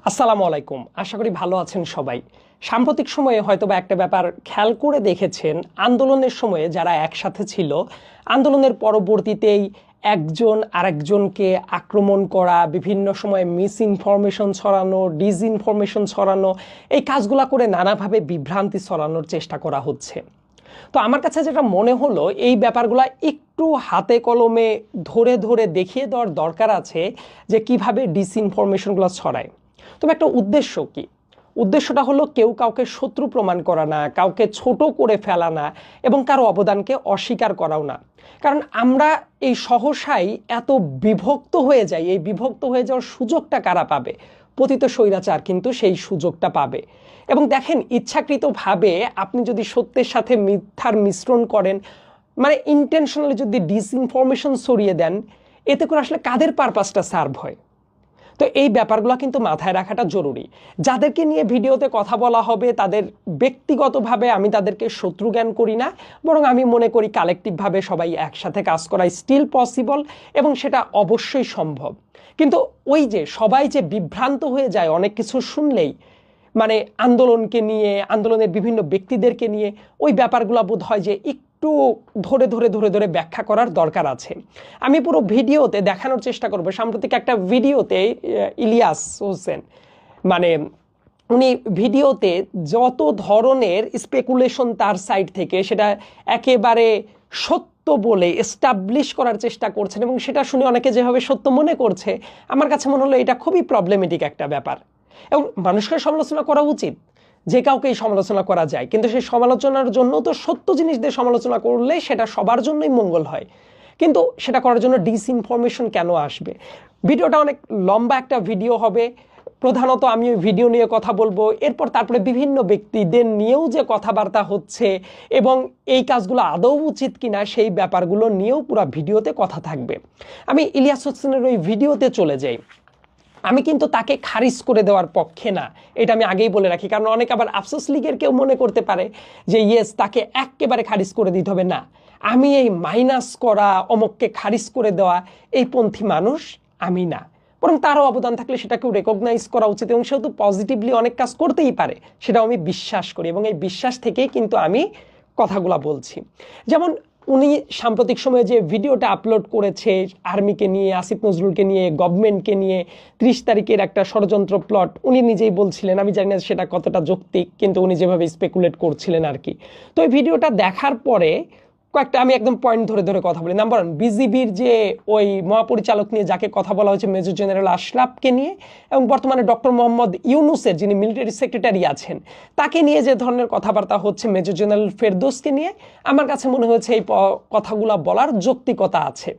আসসালামু আলাইকুম। আশা করি ভালো আছেন সবাই। সাম্প্রতিক সময়ে হয়তোবা একটা ব্যাপার খেয়াল করে দেখেছেন, আন্দোলনের সময়ে যারা একসাথে ছিল, আন্দোলনের পরবর্তীতেই একজন আরেকজনকে আক্রমণ করা, বিভিন্ন সময়ে মিস ইনফরমেশন ছড়ানো, ডিসইনফরমেশন ছড়ানো, এই কাজগুলা করে নানাভাবে বিভ্রান্তি ছড়ানোর চেষ্টা করা হচ্ছে। তো আমার কাছে যেটা মনে হলো, এই ব্যাপারগুলো একটু হাতে কলমে ধরে ধরে দেখিয়ে দেওয়ার দরকার আছে যে কিভাবে ডিসইনফরমেশনগুলো ছড়ায়। তবে একটা উদ্দেশ্য কি? উদ্দেশ্যটা হলো কেউ কাউকে শত্রু প্রমাণ করা না, কাউকে ছোট করে ফেলা না, এবং কারো অবদানকে অস্বীকার করাও না। কারণ আমরা এই সহসাই এত বিভক্ত হয়ে যাই, এই বিভক্ত হয়ে যাওয়ার সুযোগটা কারা পাবে? পতিত স্বৈরাচার কিন্তু সেই সুযোগটা পাবে। এবং দেখেন, ইচ্ছাকৃতভাবে আপনি যদি সত্যের সাথে মিথ্যার মিশ্রণ করেন, মানে ইন্টেনশনালি যদি ডিসইনফরমেশন ছড়িয়ে দেন, এতে করে আসলে কাদের পারপাসটা সার্ভ হয়? তো এই ব্যাপারগুলো কিন্তু মাথায় রাখাটা জরুরি। যাদেরকে নিয়ে ভিডিওতে কথা বলা হবে তাদের ব্যক্তিগতভাবে আমি তাদেরকে শত্রু জ্ঞান করি না, বরং আমি মনে করি কালেকটিভভাবে সবাই একসাথে কাজ করা স্টিল পসিবল, এবং সেটা অবশ্যই সম্ভব। কিন্তু ওই যে সবাই যে বিভ্রান্ত হয়ে যায় অনেক কিছু শুনলেই, মানে আন্দোলনকে নিয়ে, আন্দোলনের বিভিন্ন ব্যক্তিদেরকে নিয়ে, ওই ব্যাপারগুলো বোধ হয় যে একটু ধরে ধরে ধরে ধরে ব্যাখ্যা করার দরকার আছে। আমি পুরো ভিডিওতে দেখানোর চেষ্টা করব। সাম্প্রতিক একটা ভিডিওতে ইলিয়াস হোসেন, মানে উনি ভিডিওতে যত ধরনের স্পেকুলেশন তার সাইড থেকে, সেটা একেবারে সত্য বলে এস্টাবলিশ করার চেষ্টা করছেন, এবং সেটা শুনে অনেকে যেভাবে সত্য মনে করছে, আমার কাছে মনে হলো এটা খুবই প্রবলেমেটিক একটা ব্যাপার। এবং মানুষকে সমালোচনা করা উচিত, যে কাউকেই সমালোচনা করা যায়, কিন্তু সেই সমালোচনার জন্য তো সত্য জিনিস দিয়ে সমালোচনা করলে সেটা সবার জন্যই মঙ্গল হয়। কিন্তু সেটা করার জন্য ডিসইনফরমেশন কেন আসবে? ভিডিওটা অনেক লম্বা একটা ভিডিও হবে। প্রধানত আমি ওই ভিডিও নিয়ে কথা বলবো, এরপর তারপরে বিভিন্ন ব্যক্তিদের নিয়েও যে কথাবার্তা হচ্ছে এবং এই কাজগুলো আদৌ উচিত কিনা সেই ব্যাপারগুলো নিয়েও পুরো ভিডিওতে কথা থাকবে। আমি ইলিয়াস হোসেনের ওই ভিডিওতে চলে যাই। আমি কিন্তু তাকে খারিজ করে দেওয়ার পক্ষে না, এটা আমি আগেই বলে রাখি। কারণ অনেক আবার আফসোস লীগের কেউ মনে করতে পারে যে ইয়েস, তাকে একেবারে খারিজ করে দিতে হবে। না, আমি এই মাইনাস করা, অমককে খারিজ করে দেওয়া এই পন্থী মানুষ আমি না, বরং তারও অবদান থাকলে সেটাকেও রেকগনাইজ করা উচিত, এবং সেও তো পজিটিভলি অনেক কাজ করতেই পারে, সেটাও আমি বিশ্বাস করি, এবং এই বিশ্বাস থেকেই কিন্তু আমি কথাগুলো বলছি। যেমন উনি সাম্প্রতিক সময়ে যে ভিডিওটা আপলোড করেছে আর্মিকে নিয়ে, আসিফ নজরুলকে নিয়ে, গভর্নমেন্টকে নিয়ে, 30 তারিখের একটা ষড়যন্ত্র প্লট, উনি নিজেই বলছিলেন, আমি জানি না সেটা কতটা যৌক্তিক, কিন্তু উনি যেভাবে স্পেকুলেট করছিলেন আর কি। তো এই ভিডিওটা দেখার পরে কয়েকটা আমি একদম পয়েন্ট ধরে ধরে কথা বলি। নাম্বার 1, বিজিবির যে ওই মহাপরিচালক নিয়ে যাকে কথা বলা হয়েছে, মেজর জেনারেল আশরাফকে নিয়ে, এবং বর্তমানে ডক্টর মোহাম্মদ ইউনুসের যিনি মিলিটারি সেক্রেটারি আছেন, তাকে নিয়ে যে ধরনের কথাবার্তা হচ্ছে, মেজর জেনারেল ফেরদৌসকে নিয়ে, আমার কাছে মনে হয়েছে এই কথাগুলো বলার যৌক্তিকতা আছে।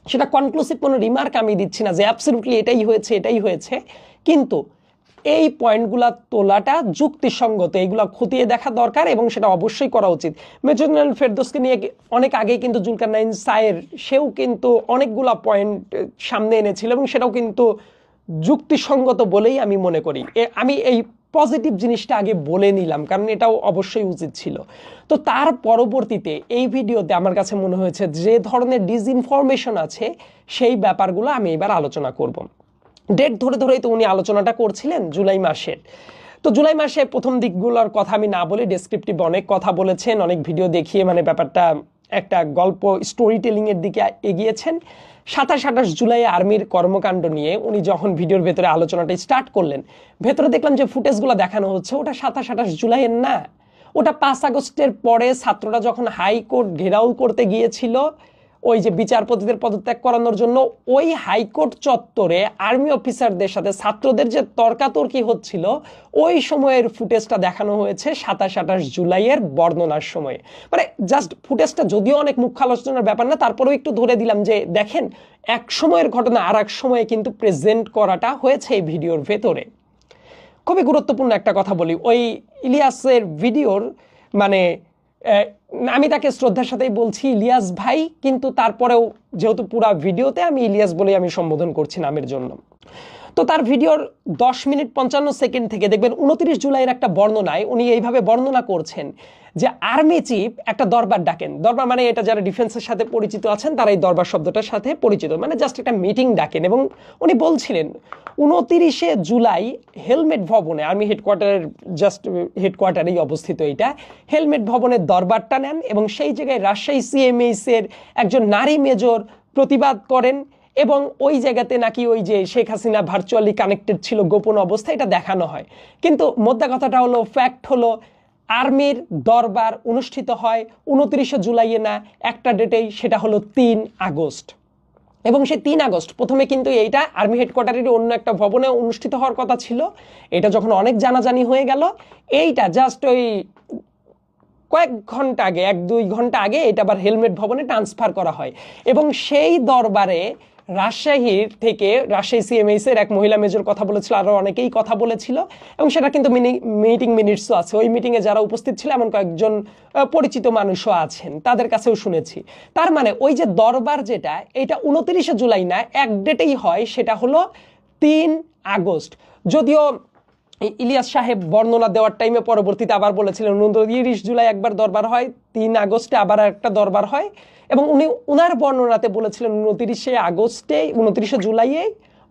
সেটা কনক্লুসিভ কোনো রিমার্ক আমি দিচ্ছি না যে অ্যাবসলিউটলি এটাই হয়েছে এটাই হয়েছে, কিন্তু এই পয়েন্টগুলা তোলাটা যুক্তিসঙ্গত, এইগুলা খতিয়ে দেখা দরকার, এবং সেটা অবশ্যই করা উচিত। মেজর জেনারেল ফেরদৌসকে নিয়ে অনেক আগেই কিন্তু জুলকারনাইন সায়ের, সেও কিন্তু অনেকগুলা পয়েন্ট সামনে এনেছিল, এবং সেটাও কিন্তু যুক্তিসঙ্গত বলেই আমি মনে করি। আমি এই পজিটিভ জিনিসটা আগে বলে নিলাম, কারণ এটাও অবশ্যই উচিত ছিল। তো তার পরবর্তীতে এই ভিডিওতে আমার কাছে মনে হয়েছে যে ধরনের ডিসইনফরমেশন আছে, সেই ব্যাপারগুলো আমি এবার আলোচনা করব। ডেট ধরে ধরেই তো উনি আলোচনাটা করছিলেন জুলাই মাসের। তো জুলাই মাসে প্রথম দিকগুলোর কথা আমি না বলে ডেসক্রিপটিভ অনেক কথা বলেছেন, অনেক ভিডিও দেখিয়ে মানে ব্যাপারটা একটা গল্প স্টোরি টেলিংয়ের দিকে এগিয়েছেন। 27-28 জুলাই আর্মির কর্মকাণ্ড নিয়ে উনি যখন ভিডিওর ভেতরে আলোচনাটা স্টার্ট করলেন, ভেতরে দেখলাম যে ফুটেজগুলো দেখানো হচ্ছে ওটা 27-28 জুলাইয়ের না, ওটা 5 আগস্টের পরে ছাত্ররা যখন হাইকোর্ট ঘেরাও করতে গিয়েছিল ওই যে বিচারপতিদের পদত্যাগ করানোর জন্য, ওই হাইকোর্ট চত্বরে আর্মি অফিসারদের সাথে ছাত্রদের যে তর্কাতর্কি হচ্ছিল, ওই সময়ের ফুটেজটা দেখানো হয়েছে 27-28 জুলাইয়ের বর্ণনার সময়ে। মানে জাস্ট ফুটেজটা যদিও অনেক মুখ্য আলোচনার ব্যাপার না, তারপরেও একটু ধরে দিলাম যে দেখেন, এক সময়ের ঘটনা আর এক সময়ে কিন্তু প্রেজেন্ট করাটা হয়েছে এই ভিডিওর ভেতরে। খুবই গুরুত্বপূর্ণ একটা কথা বলি, ওই ইলিয়াসের ভিডিওর মানে আমি তাকে শ্রদ্ধার সাথেই বলছি ইলিয়াস ভাই, কিন্তু তারপরেও যেহেতু পুরা ভিডিওতে আমি ইলিয়াস বলেই আমি সম্বোধন করছি নামের জন্য। তো তার ভিডিওর 10 মিনিট 55 সেকেন্ড থেকে দেখবেন 29 জুলাইয়ের একটা বর্ণনায় উনি এইভাবে বর্ণনা করছেন যে আর্মি চিফ একটা দরবার ডাকেন। দরবার মানে এটা যারা ডিফেন্সের সাথে পরিচিত আছেন তারা এই দরবার শব্দটার সাথে পরিচিত, মানে জাস্ট একটা মিটিং ডাকেন। এবং উনি বলছিলেন 29 জুলাই হেলমেট ভবনে, আর্মি হেডকোয়ার্টারের জাস্ট হেডকোয়ার্টারেই অবস্থিত এটা, হেলমেট ভবনের দরবারটা নেন এবং সেই জায়গায় রাজশাহী সিএমএইচ এর একজন নারী মেজর প্রতিবাদ করেন এবং ওই জায়গাতে নাকি ওই যে শেখ হাসিনা ভার্চুয়ালি কানেক্টেড ছিল গোপন অবস্থায়, এটা দেখানো হয়। কিন্তু মোদ্দা কথাটা হলো, ফ্যাক্ট হলো আর্মির দরবার অনুষ্ঠিত হয় 29 জুলাইয়ে না, একটা ডেটেই, সেটা হলো 3 আগস্ট। এবং সেই 3 আগস্ট প্রথমে কিন্তু এইটা আর্মি হেডকোয়ার্টারের অন্য একটা ভবনে অনুষ্ঠিত হওয়ার কথা ছিল। এটা যখন অনেক জানাজানি হয়ে গেল, এইটা জাস্ট ওই কয়েক ঘন্টা আগে, 1-2 ঘন্টা আগে এটা আবার হেলমেট ভবনে ট্রান্সফার করা হয়। এবং সেই দরবারে রাজশাহীর থেকে, রাজশাহী সিএমএইচ এর এক মহিলা মেজর কথা বলেছিল, আরও অনেকেই কথা বলেছিল এবং সেটা কিন্তু মিটিং মিনিটসও আছে। ওই মিটিংয়ে যারা উপস্থিত ছিল এমন কয়েকজন পরিচিত মানুষও আছেন, তাদের কাছেও শুনেছি। তার মানে ওই যে দরবার যেটা, এটা 29 জুলাই না, এক ডেটেই হয়, সেটা হলো 3 আগস্ট। যদিও ইলিয়াস সাহেব বর্ণনা দেওয়ার টাইমে পরবর্তীতে আবার বলেছিলেন 29 জুলাই একবার দরবার হয়, 3 আগস্টে আবার একটা দরবার হয়, এবং উনি উনার বর্ণনাতে বলেছিলেন 29 আগস্টে, 29 জুলাইয়ে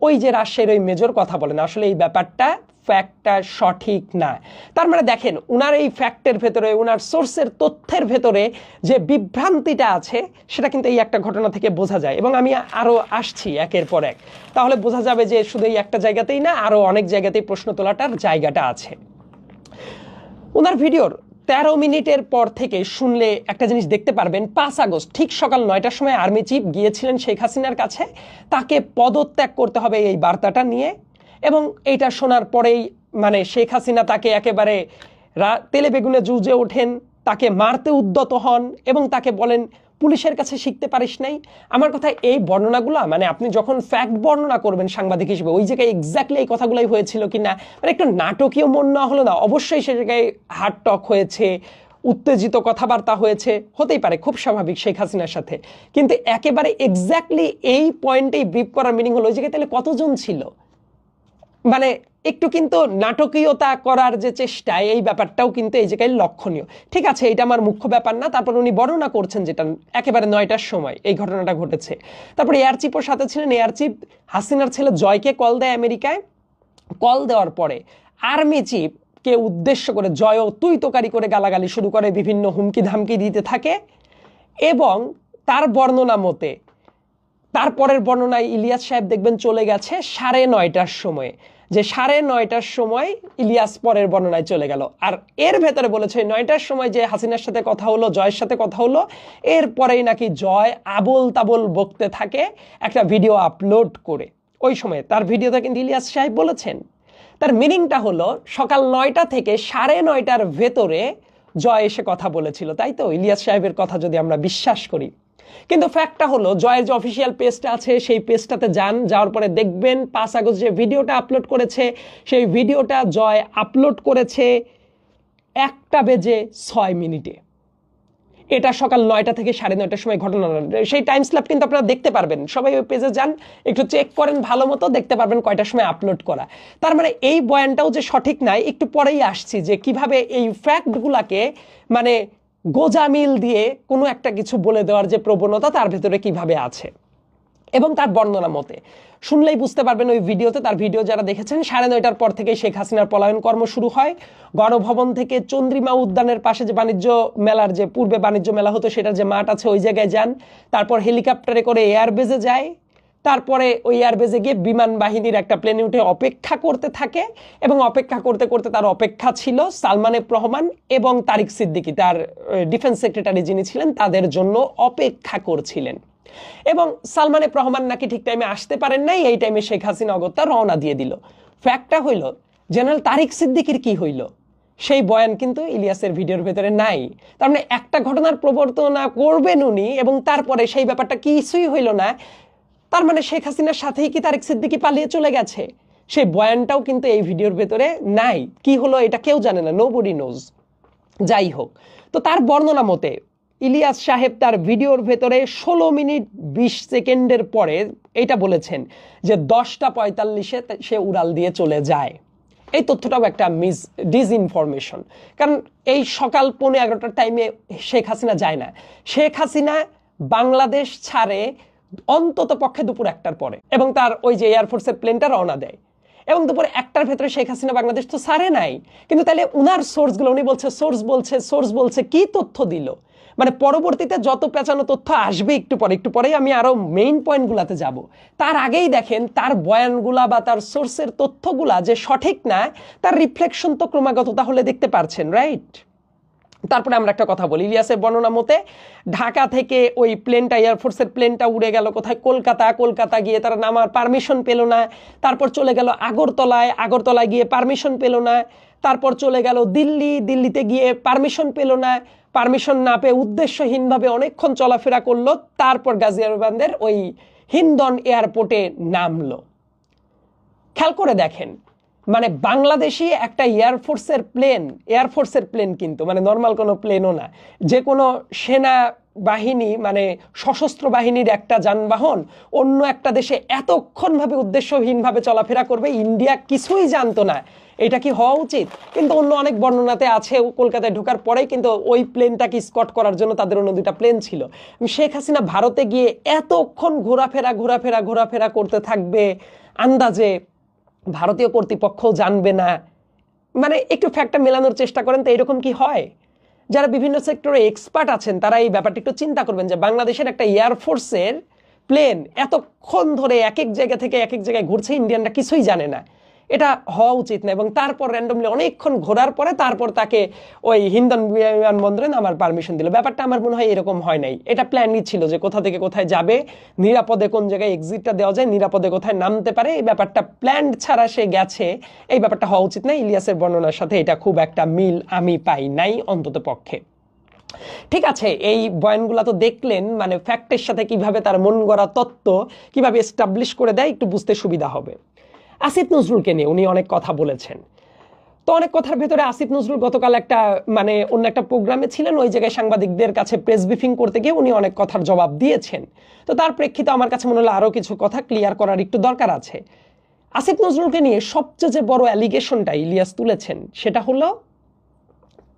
ওই যে রাজশাহীর ওই মেজর কথা বলেন। আসলে এই ব্যাপারটা, ফ্যাক্টটা সঠিক না। তার মানে দেখেন উনার এই ফ্যাক্টের ভেতরে, উনার সোর্সের তথ্যের ভেতরে যে বিভ্রান্তিটা আছে, সেটা কিন্তু এই একটা ঘটনা থেকে বোঝা যায়। এবং আমি আরও আসছি একের পর এক, তাহলে বোঝা যাবে যে শুধু এই একটা জায়গাতেই না, আরও অনেক জায়গাতেই প্রশ্ন তোলাটার জায়গাটা আছে। ওনার ভিডিওর 13 মিনিটের পর থেকে শুনলে একটা জিনিস দেখতে পারবেন, 5 আগস্ট ঠিক সকাল 9টার সময় আর্মি চিফ গিয়েছিলেন শেখ হাসিনার কাছে, তাকে পদত্যাগ করতে হবে এই বার্তাটা নিয়ে। এবং এইটা শোনার পরেই মানে শেখ হাসিনা তাকে একেবারে তেলে বেগুনে জুজে ওঠেন, তাকে মারতে উদ্যত হন এবং তাকে বলেন পুলিশের কাছে শিখতে পারিস নাই। আমার কথা, এই বর্ণনাগুলো মানে আপনি যখন ফ্যাক্ট বর্ণনা করবেন সাংবাদিক হিসেবে, ওই জায়গায় এক্স্যাক্টলি এই কথাগুলোই হয়েছিল কিনা, মানে একটু নাটকীয় মন না হলো না, অবশ্যই সে জায়গায় হার্ড টক হয়েছে, উত্তেজিত কথাবার্তা হয়েছে, হতেই পারে, খুব স্বাভাবিক শেখ হাসিনার সাথে। কিন্তু একেবারে এক্স্যাক্টলি এই পয়েন্টেই ব্রিফ করার মিনিং হলো ওই জায়গায় তাহলে কতজন ছিল, মানে একটু কিন্তু নাটকীয়তা করার যে চেষ্টা, এই ব্যাপারটাও কিন্তু এই জায়গায় লক্ষণীয়। ঠিক আছে, এটা আমার মুখ্য ব্যাপার না। তারপর উনি বর্ণনা করছেন যেটা একেবারে 9টার সময় এই ঘটনাটা ঘটেছে। তারপর এয়ার চিফও সাথে ছিলেন। এয়ার চিফ হাসিনার ছেলে জয়কে কল দেয় আমেরিকায়। কল দেওয়ার পরে আর্মি চিফকে উদ্দেশ্য করে জয়ও তুই তোকারি করে গালাগালি শুরু করে, বিভিন্ন হুমকি ধামকি দিতে থাকে। এবং তার বর্ণনা মতে, তারপরের বর্ণনায় ইলিয়াস সাহেব দেখবেন চলে গেছে 9:30টার সময়, যে 9:30টার সময় ইলিয়াস পরের বর্ণনায় চলে গেল। আর এর ভেতরে বলেছে 9টার সময় যে হাসিনার সাথে কথা হলো, জয়ের সাথে কথা হলো, এরপরেই নাকি জয় আবোল তাবোল বকতে থাকে একটা ভিডিও আপলোড করে। ওই সময় তার ভিডিওতে কিন্তু ইলিয়াস সাহেব বলেছেন, তার মিনিংটা হলো সকাল 9টা থেকে 9:30টার ভেতরে জয় এসে কথা বলেছিল, তাই তো? ইলিয়াস সাহেবের কথা যদি আমরা বিশ্বাস করি। কিন্তু ফ্যাক্টটা হলো জয়ের যে অফিসিয়াল পেজটা আছে সেই পেজটাতে যান, যাওয়ার পরে দেখবেন 5 আগস্ট যে ভিডিওটা আপলোড করেছে, সেই ভিডিওটা জয় আপলোড করেছে 1:06 এটা সকাল 9টা থেকে 9:30টার সময় ঘটনা। সেই টাইম স্ল্যাপ কিন্তু আপনারা দেখতে পারবেন, সবাই ওই পেজে যান, একটু চেক করেন ভালো মতো, দেখতে পারবেন কয়টার সময় আপলোড করা। তার মানে এই বয়ানটাও যে সঠিক নাই, একটু পরেই আসছি যে কিভাবে এই ফ্যাক্টগুলাকে মানে গোজামিল দিয়ে কোনো একটা কিছু বলে দেওয়ার যে প্রবণতা তার ভেতরে কিভাবে আছে। এবং তার বর্ণনা মতে শুনলেই বুঝতে পারবেন, ওই ভিডিওতে, তার ভিডিও যারা দেখেছেন, 9:30টার পর থেকে শেখ হাসিনার পলায়ন কর্ম শুরু হয়। গণভবন থেকে চন্দ্রিমা উদ্যানের পাশে যে বাণিজ্য মেলার, যে পূর্বে বাণিজ্য মেলা হতো সেটার যে মাঠ আছে ওই জায়গায় যান, তারপর হেলিকপ্টারে করে এয়ারবেজে যায়, তারপরে ওই এয়ারবেজে গিয়ে বিমান বাহিনীর একটা প্লেনে উঠে অপেক্ষা করতে থাকে। এবং অপেক্ষা করতে করতে তার অপেক্ষা ছিল সালমান এফ রহমান এবং তারিক সিদ্দিকী, তার ডিফেন্স সেক্রেটারি যিনি ছিলেন, তাদের জন্য অপেক্ষা করছিলেন। এবং সালমান এফ রহমান নাকি ঠিক টাইমে আসতে পারেন নাই, এই টাইমে শেখ হাসিনা অগত্যা রওনা দিয়ে দিল। ফ্যাক্টটা হইল জেনারেল তারিক সিদ্দিকীর কি হইল, সেই বয়ান কিন্তু ইলিয়াসের ভিডিওর ভেতরে নাই। তার মানে একটা ঘটনার প্রবর্তনা করবেন উনি এবং তারপরে সেই ব্যাপারটা কিছুই হইল না, তার মানে শেখ হাসিনার সাথেই কি তারিক সিদ্দিকী পালিয়ে চলে গেছে, সেই বয়ানটাও কিন্তু এই ভিডিওর ভেতরে নাই। কি হলো এটা কেউ জানে না, নোবডি নোজ। যাই হোক, তো তার বর্ণনা মতে ইলিয়াস সাহেব তার ভিডিওর ভেতরে 16 মিনিট 20 সেকেন্ডের পরে এটা বলেছেন যে 10:45-এ সে উড়াল দিয়ে চলে যায়। এই তথ্যটাও একটা ডিসইনফরমেশন, কারণ এই সকাল 11:15টার টাইমে শেখ হাসিনা যায় না। শেখ হাসিনা বাংলাদেশ ছাড়ে অন্তত পক্ষে দুপুর 1টার পরে, এবং তার ওই যে এয়ারফোর্সের প্লেনটা রওনা দেয়, এবং দুপুর 1টার ভেতরে শেখ হাসিনা বাংলাদেশ তো ছাড়ে নাই। কিন্তু তাহলে উনার সোর্সগুলো, উনি বলছে সোর্স বলছে কি তথ্য দিল? মানে পরবর্তীতে যত পেঁচানো তথ্য আসবে একটু পরেই আমি আরো মেইন পয়েন্টগুলাতে যাব। তার আগেই দেখেন তার বয়ানগুলা বা তার সোর্সের তথ্যগুলা যে সঠিক না, তার রিফ্লেকশন তো ক্রমাগত তাহলে দেখতে পারছেন, রাইট? তারপরে আমরা একটা কথা বলি, ইলিয়াসের বর্ণনা মতে ঢাকা থেকে ওই প্লেনটা, এয়ারফোর্সের প্লেনটা উড়ে গেল কোথায়? কলকাতা গিয়ে তারা নামার পারমিশন পেল না। তারপর চলে গেল আগরতলায় গিয়ে পারমিশন পেল না। তারপর চলে গেল দিল্লিতে গিয়ে পারমিশন পেল না। পারমিশন না পেয়ে উদ্দেশ্যহীনভাবে অনেকক্ষণ চলাফেরা করলো। তারপর গাজিয়াবাদের ওই হিন্দন এয়ারপোর্টে নামলো। খেয়াল করে দেখেন, মানে বাংলাদেশি একটা এয়ারফোর্সের প্লেন কিন্তু মানে নর্মাল কোনো প্লেনও না, যে কোনো সেনা বাহিনী মানে সশস্ত্র বাহিনীর একটা যানবাহন অন্য একটা দেশে এতক্ষণভাবে উদ্দেশ্যহীনভাবে চলাফেরা করবে, ইন্ডিয়া কিছুই জানতো না। এটা কি হওয়া উচিত? কিন্তু অন্য অনেক বর্ণনাতে আছে কলকাতায় ঢোকার পরেই কিন্তু ওই প্লেনটাকে স্কট করার জন্য তাদের অন্য 2টা প্লেন ছিল। শেখ হাসিনা ভারতে গিয়ে এতক্ষণ ঘোরাফেরা করতে থাকবে, আন্দাজে ভারতীয় কর্তৃপক্ষ জানবে না। মানে একটু ফ্যাক্টটা মেলানোর চেষ্টা করেন তো, এরকম কি হয়? যারা বিভিন্ন সেক্টরে এক্সপার্ট আছেন তারা এই ব্যাপারটা একটু চিন্তা করবেন যে বাংলাদেশের একটা এয়ারফোর্সের প্লেন এতক্ষণ ধরে এক এক জায়গা থেকে এক এক জায়গায় ঘুরছে, ইন্ডিয়ানরা কিছুই জানে না। এটা হওয়া উচিত না। এবং তারপর র্যান্ডমলি অনেকক্ষণ ঘোরার পরে তারপর তাকে ওই হিন্দন বিমানবন্দরে নামার পারমিশন দিল। ব্যাপারটা আমার মনে হয় এরকম হয় নাই, এটা প্ল্যানই ছিল যে কোথা থেকে কোথায় যাবে, নিরাপদে কোন জায়গায় এক্সিটটা দেওয়া যায়, নিরাপদে কোথায় নামতে পারে, এই ব্যাপারটা প্ল্যান ছাড়া সে গেছে, এই ব্যাপারটা হওয়া উচিত না। ইলিয়াসের বর্ণনার সাথে এটা খুব একটা মিল আমি পাই নাই অন্তত পক্ষে। ঠিক আছে, এই বয়ানগুলা তো দেখলেন, মানে ফ্যাক্টের সাথে কিভাবে তার মন গড়া তত্ত্ব কিভাবে এস্টাবলিশ করে দেয় একটু বুঝতে সুবিধা হবে। আসিফ নজরুলকে নিয়ে উনি অনেক কথা বলেছেন। তো অনেক কথার ভেতরে আসিফ নজরুল গতকাল একটা মানে অন্য একটা প্রোগ্রামে ছিলেন, ওই জায়গায় সাংবাদিকদের কাছে প্রেস ব্রিফিং করতে গিয়ে উনি অনেক কথার জবাব দিয়েছেন। তো তার প্রেক্ষিতে আমার কাছে মনে হলো আরও কিছু কথা ক্লিয়ার করার একটু দরকার আছে। আসিফ নজরুলকে নিয়ে সবচেয়ে যে বড় অ্যালিগেশনটা ইলিয়াস তুলেছেন সেটা হলো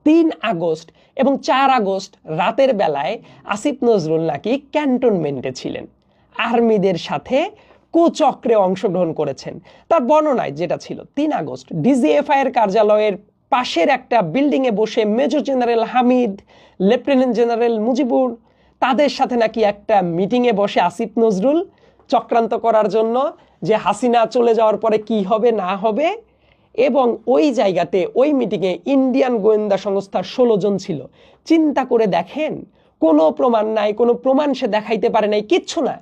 3 আগস্ট এবং 4 আগস্ট রাতের বেলায় আসিফ নজরুল নাকি ক্যান্টনমেন্টে ছিলেন, আর্মিদের সাথে কুচক্রে অংশগ্রহণ করেছেন। তার বর্ণনায় যেটা ছিল 3 আগস্ট ডিজিএফআই এর কার্যালয়ের পাশের একটা বিল্ডিংয়ে বসে major general Hamid, lieutenant general Mujibur তাদের সাথে নাকি একটা মিটিংয়ে বসে আসিফ নজরুল চক্রান্ত করার জন্য যে হাসিনা চলে যাওয়ার পরে কি হবে না হবে, এবং ওই জায়গাতে ওই মিটিংয়ে ইন্ডিয়ান গোয়েন্দা সংস্থার 16 জন ছিল। চিন্তা করে দেখেন, কোনো প্রমাণ নাই, কোনো প্রমাণ সে দেখাইতে পারে নাই, কিচ্ছু না,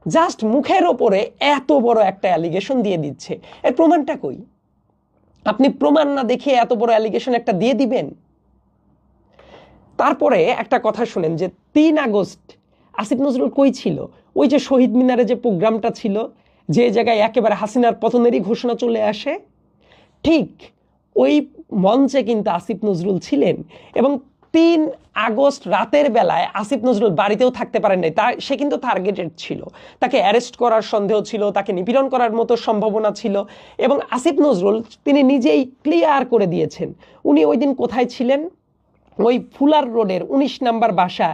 জাস্ট মুখের ওপরে এত বড় একটা অ্যালিগেশন দিয়ে দিচ্ছে। এর প্রমাণটা কই? আপনি প্রমাণ না দেখিয়ে এত বড় অ্যালিগেশন একটা দিয়ে দিবেন? তারপরে একটা কথা শুনেন যে 3 আগস্ট আসিফ নজরুল কই ছিল? ওই যে শহীদ মিনারে যে প্রোগ্রামটা ছিল, যে জায়গায় একেবারে হাসিনার পতনেরই ঘোষণা চলে আসে, ঠিক ওই মঞ্চে কিন্তু আসিফ নজরুল ছিলেন। এবং 3 আগস্ট রাতের বেলায় আসিফ নজরুল বাড়িতেও থাকতে পারেন নাই, সে কিন্তু টার্গেটেড ছিল, তাকে অ্যারেস্ট করার সন্দেহ ছিল, তাকে নিপীড়ন করার মতো সম্ভাবনা ছিল। এবং আসিফ নজরুল তিনি নিজেই ক্লিয়ার করে দিয়েছেন উনি ওই দিন কোথায় ছিলেন। ওই ফুলার রোডের 19 নম্বর বাসা,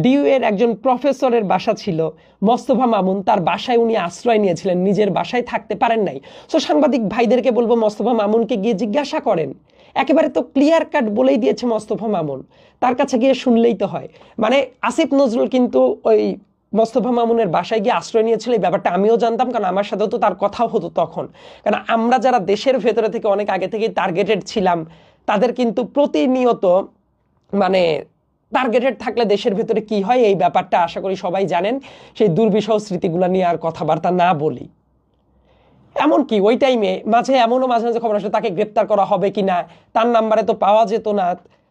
ডিইউ এর একজন প্রফেসরের বাসা ছিল মোস্তফা মামুন, তার বাসায় উনি আশ্রয় নিয়েছিলেন, নিজের বাসায় থাকতে পারেন নাই। সো সাংবাদিক ভাইদেরকে বলবো মোস্তফা মামুনকে গিয়ে জিজ্ঞাসা করেন, একেবারে তো ক্লিয়ার কাট বলেই দিয়েছে মোস্তফা মামুন, তার কাছে গিয়ে শুনলেই তো হয়। মানে আসিফ নজরুল কিন্তু ওই মোস্তফা মামুনের বাসায় গিয়ে আশ্রয় নিয়েছিল, এই ব্যাপারটা আমিও জানতাম, কারণ আমার সাথেও তো তার কথাও হতো তখন। কারণ আমরা যারা দেশের ভেতরে থেকে অনেক আগে থেকেই টার্গেটেড ছিলাম, তাদের কিন্তু প্রতিনিয়ত মানে টার্গেটেড থাকলে দেশের ভেতরে কি হয় এই ব্যাপারটা আশা করি সবাই জানেন। সেই দুর্বিষহ স্মৃতিগুলো নিয়ে আর কথাবার্তা না বলি। এমনকি ওই টাইমে মাঝে মাঝে খবর আসে তাকে গ্রেপ্তার করা হবে কিনা, তার নাম্বারে তো পাওয়া যেত না।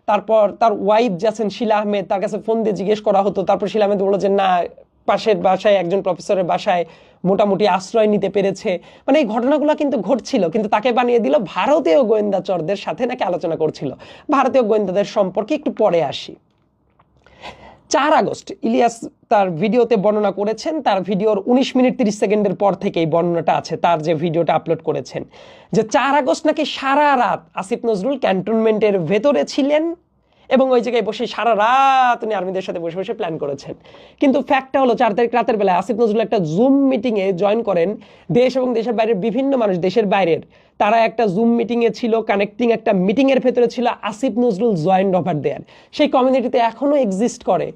তারপর তার ওয়াইফ যাচ্ছেন শিলা আহমেদ, তার কাছে ফোন দিয়ে জিজ্ঞেস করা হতো, তারপর শিলা আহমেদ বললো যে না, পাশের বাসায় একজন প্রফেসরের বাসায় মোটামুটি আশ্রয় নিতে পেরেছে। মানে এই ঘটনাগুলো কিন্তু ঘটছিল, কিন্তু তাকে বানিয়ে দিল ভারতীয় গোয়েন্দাচরদের সাথে নাকি আলোচনা করছিল। ভারতীয় গোয়েন্দাদের সম্পর্কে একটু পরে আসি। 4 আগস্ট ইলিয়াস তার ভিডিওতে বর্ণনা করেছেন, তার ভিডিওর 19 মিনিট 30 সেকেন্ডের পর থেকে এই বর্ণনাটা আছে, তার যে ভিডিওটা আপলোড করেছেন, যে 4 আগস্ট নাকি সারা রাত আসিফ নজরুল ক্যান্টনমেন্টের ভেতরে ছিলেন এবং ওই জায়গায় বসে সারা রাত উনি আর্মিদের সাথে বসে বসে প্ল্যান করেছেন। কিন্তু ফ্যাক্টটা হলো 4 তারিখ রাতের বেলায় আসিফ নজরুল একটা জুম মিটিংয়ে জয়েন করেন। দেশ এবং দেশের বাইরের বিভিন্ন মানুষ, দেশের বাইরের, তারা একটা জুম মিটিংয়ে ছিল, কানেক্টিং একটা মিটিংয়ের ভেতরে ছিল Asif Nazrul joined over there. সেই কমিউনিটিতে এখনও এক্সিস্ট করে।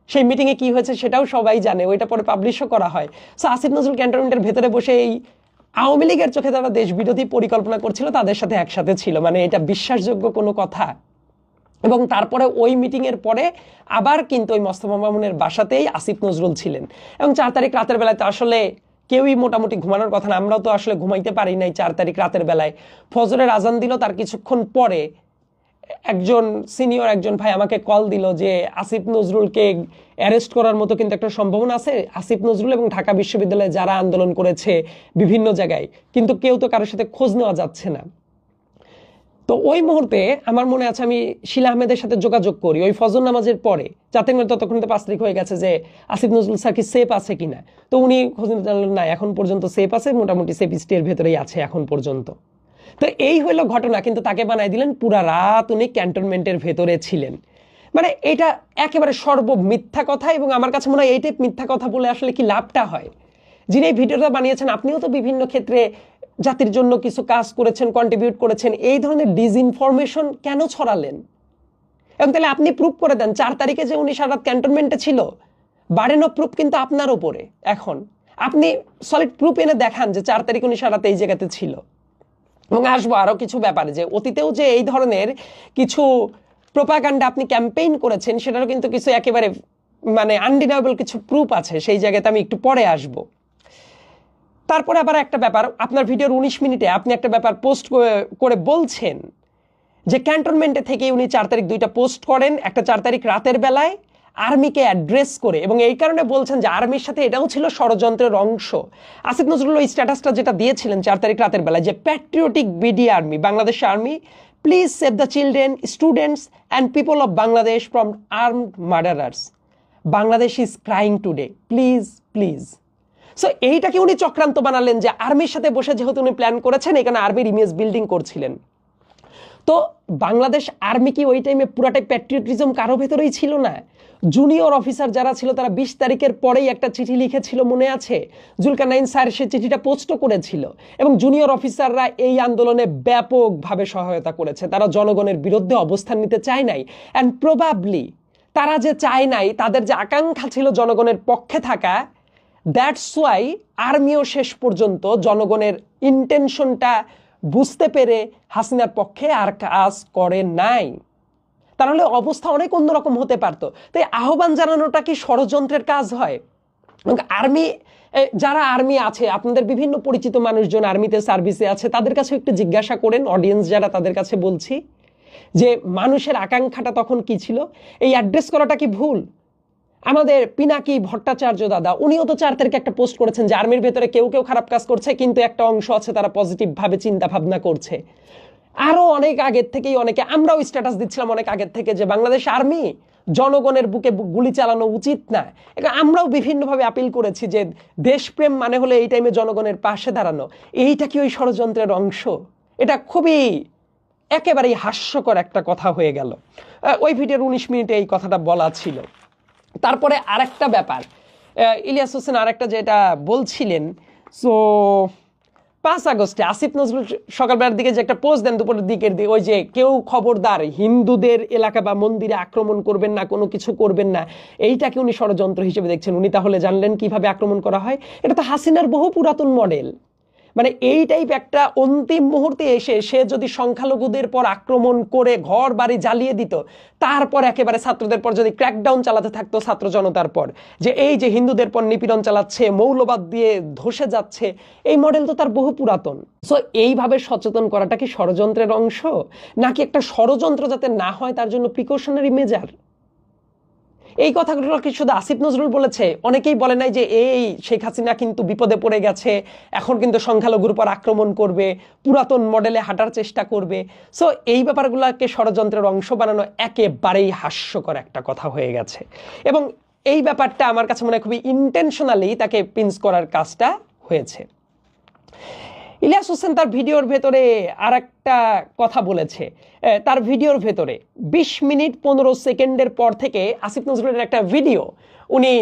সেই মিটিংয়ে কি হয়েছে সেটাও সবাই জানে, ওইটা পরে পাবলিশও করা হয়। সো আসিফ নজরুল ক্যান্টনমেন্টের ভেতরে বসে এই আওয়ামী লীগের চোখে তারা দেশ বিরোধী পরিকল্পনা করছিল, তাদের সাথে একসাথে ছিল। মানে এটা বিশ্বাসযোগ্য কোনো কথা? এবং তারপরে ওই মিটিংয়ের পরে আবার কিন্তু ওই মোস্তফা মামুনের বাসাতেই আসিফ নজরুল ছিলেন। এবং 4 তারিখ রাতের বেলায় তো আসলে কেউই মোটামুটি ঘুমানোর কথা না, আমরাও তো আসলে ঘুমাইতে পারি নাই 4 তারিখ রাতের বেলায়। ফজরের আজান দিল, তার কিছুক্ষণ পরে একজন সিনিয়র একজন ভাই আমাকে কল দিল যে আসিফ নজরুলকে অ্যারেস্ট করার মতো কিন্তু একটা সম্ভাবনা আছে। আসিফ নজরুল এবং ঢাকা বিশ্ববিদ্যালয়ে যারা আন্দোলন করেছে বিভিন্ন জায়গায়, কিন্তু কেউ তো কারোর সাথে খোঁজ নেওয়া যাচ্ছে না। তো ওই মুহূর্তে আমার মনে আছে আমি শিলা আহমেদের সাথে যোগাযোগ করি ওই ফজর নামাজের পরে, যাতে করে ততক্ষণ তো 5 তারিখ হয়ে গেছে, যে আসিফ নজরুল স্যার কি সেফ আছে কিনা। তো উনি খোঁজ নিতে জানলেন না, এখন পর্যন্ত সেফ আছে, মোটামুটি সেফ স্টের ভেতরেই আছে এখন পর্যন্ত। তো এই হইল ঘটনা, কিন্তু তাকে বানাই দিলেন পুরা রাত উনি ক্যান্টনমেন্টের ভেতরে ছিলেন। মানে এটা একেবারে মিথ্যা কথা। এবং আমার কাছে মনে হয় এইটাই মিথ্যা কথা বলে আসলে কি লাভটা হয়? যিনি এই ভিডিওটা বানিয়েছেন আপনিও তো বিভিন্ন ক্ষেত্রে জাতির জন্য কিছু কাজ করেছেন, কন্ট্রিবিউট করেছেন, এই ধরনের ডিসইনফরমেশন কেন ছড়ালেন? এবং তাহলে আপনি প্রুফ করে দেন 4 তারিখে যে উনি সারা রাত ক্যান্টনমেন্টে ছিল, বার্ডেন অফ প্রুফ কিন্তু আপনার উপরে। এখন আপনি সলিড প্রুফ এনে দেখান যে 4 তারিখ উনি সারা রাত এই জায়গাতে ছিল। এবং আসবো আরও কিছু ব্যাপারে, যে অতীতেও যে এই ধরনের কিছু প্রোপাগান্ডা আপনি ক্যাম্পেইন করেছেন সেটারও কিন্তু কিছু একেবারে মানে আনডিনায়েবল কিছু প্রুফ আছে, সেই জায়গাতে আমি একটু পরে আসবো। তারপরে আবার একটা ব্যাপার, আপনার ভিডিওর 19 মিনিটে আপনি একটা ব্যাপার পোস্ট করে বলছেন যে ক্যান্টনমেন্টে থেকে উনি 4 তারিখ 2টা পোস্ট করেন, একটা 4 তারিখ রাতের বেলায় আর্মিকে অ্যাড্রেস করে, এবং এই কারণে বলছেন যে আর্মির সাথে এটাও ছিল ষড়যন্ত্রের অংশ। আসিফ নজরুল ওই স্ট্যাটাসটা যেটা দিয়েছিলেন 4 তারিখ রাতের বেলায়, যে patriotic BD army, Bangladesh army, please save the children, students and people of Bangladesh from armed murderers, Bangladesh is crying today, please please. So এইটাকে উনি চক্রান্ত বানালেন, যে আর্মির সাথে বসে যেহেতু উনি প্ল্যান করেছেন, এখানে আর্মির ইমেজ বিল্ডিং করছিলেন। তো বাংলাদেশ আর্মি কি ওই টাইমে পুরাটাই প্যাট্রিয়টিজম কারো ভেতরেই ছিল না? জুনিয়র অফিসার যারা ছিল তারা 20 তারিখের পরেই একটা চিঠি লিখেছিল, মনে আছে? জুলকারনাইন স্যার সে চিঠিটা পোস্টও করেছিল, এবং জুনিয়র অফিসাররা এই আন্দোলনে ব্যাপকভাবে সহায়তা করেছে। তারা জনগণের বিরুদ্ধে অবস্থান নিতে চায় নাই, অ্যান্ড প্রবাবলি তারা যে চায় নাই, তাদের যে আকাঙ্ক্ষা ছিল জনগণের পক্ষে থাকা, দ্যাটস ওয়াই আর্মিও শেষ পর্যন্ত জনগণের ইন্টেনশনটা বুঝতে পেরে হাসিনার পক্ষে আর কাজ করে নাই। তাহলে অবস্থা অনেক অন্যরকম হতে পারতো। তাই আহ্বান জানানোটা কি ষড়যন্ত্রের কাজ হয়? আর্মি, যারা আর্মি আছে, আপনাদের বিভিন্ন পরিচিত মানুষজন আর্মিতে সার্ভিসে আছে, তাদের কাছে একটু জিজ্ঞাসা করেন, অডিয়েন্স যারা, তাদের কাছে বলছি, যে মানুষের আকাঙ্ক্ষাটা তখন কি ছিল? এই অ্যাড্রেস করাটা কি ভুল? আমাদের পিনাকি ভট্টাচার্য দাদা, উনিও তো 4 তারিখে একটা পোস্ট করেছেন যে আর্মির ভেতরে কেউ কেউ খারাপ কাজ করছে, কিন্তু একটা অংশ আছে তারা পজিটিভভাবে চিন্তা ভাবনা করছে। আরও অনেক আগের থেকেই অনেকে, আমরাও স্ট্যাটাস দিচ্ছিলাম অনেক আগের থেকে, যে বাংলাদেশ আর্মি জনগণের বুকে গুলি চালানো উচিত না। আমরাও বিভিন্নভাবে আপিল করেছি যে দেশপ্রেম মানে হলো এই টাইমে জনগণের পাশে দাঁড়ানো। এইটা কি ওই ষড়যন্ত্রের অংশ? এটা খুবই একেবারেই হাস্যকর একটা কথা হয়ে গেল। ওই ভিডিওর 19 মিনিটে এই কথাটা বলা ছিল। তারপরে আরেকটা ব্যাপার, ইলিয়াস হোসেন আরেকটা যেটা বলছিলেন, সো 5 আগস্টে আসিফ নজরুল সকালবেলার দিকে যে একটা পোস্ট দেন, দুপুরের দিকের দিকে, ওই যে কেউ খবরদার হিন্দুদের এলাকা বা মন্দিরে আক্রমণ করবেন না, কোনো কিছু করবেন না, এইটাকে উনি ষড়যন্ত্র হিসেবে দেখছেন। উনি তাহলে জানলেন কিভাবে আক্রমণ করা হয়? এটা তো হাসিনার বহু পুরাতন মডেল। মানে এই টাইপ একটা অন্তিম মুহূর্তে এসে সে যদি সংখ্যালঘুদের পর আক্রমণ করে ঘর বাড়ি জ্বালিয়ে দিত, তারপর একেবারে ছাত্রদের পর যদি ক্র্যাকডাউন চালাতে থাকতো, ছাত্র জনতার পর, যে এই যে হিন্দুদের পর নিপীড়ন চালাচ্ছে, মৌলবাদ দিয়ে ধসে যাচ্ছে, এই মডেল তো তার বহু পুরাতন। সো এইভাবে সচেতন করাটা কি ষড়যন্ত্রের অংশ, নাকি একটা ষড়যন্ত্র যাতে না হয় তার জন্য প্রিকশনারি মেজার? এই কথাগুলো কি শুধু আসিফ নজরুল বলেছে? অনেকেই বলে নাই যে এই শেখ হাসিনা কিন্তু বিপদে পড়ে গেছে, এখন কিন্তু সংখ্যালঘুর উপর আক্রমণ করবে, পুরাতন মডেলে হাঁটার চেষ্টা করবে। সো এই ব্যাপারগুলোকে ষড়যন্ত্রের অংশ বানানো একেবারেই হাস্যকর একটা কথা হয়ে গেছে। এবং এই ব্যাপারটা আমার কাছে মনে হয় খুবই ইন্টেনশনালি তাকে পিঞ্চ করার কাজটা হয়েছে। ইলিয়াস হোসেন তার ভিডিওর ভেতরে আর একটা কথা বলেছে। তার ভিডিওর ভেতরে 20 মিনিট 15 সেকেন্ডের পর থেকে আসিফ নজরুলের একটা ভিডিও উনি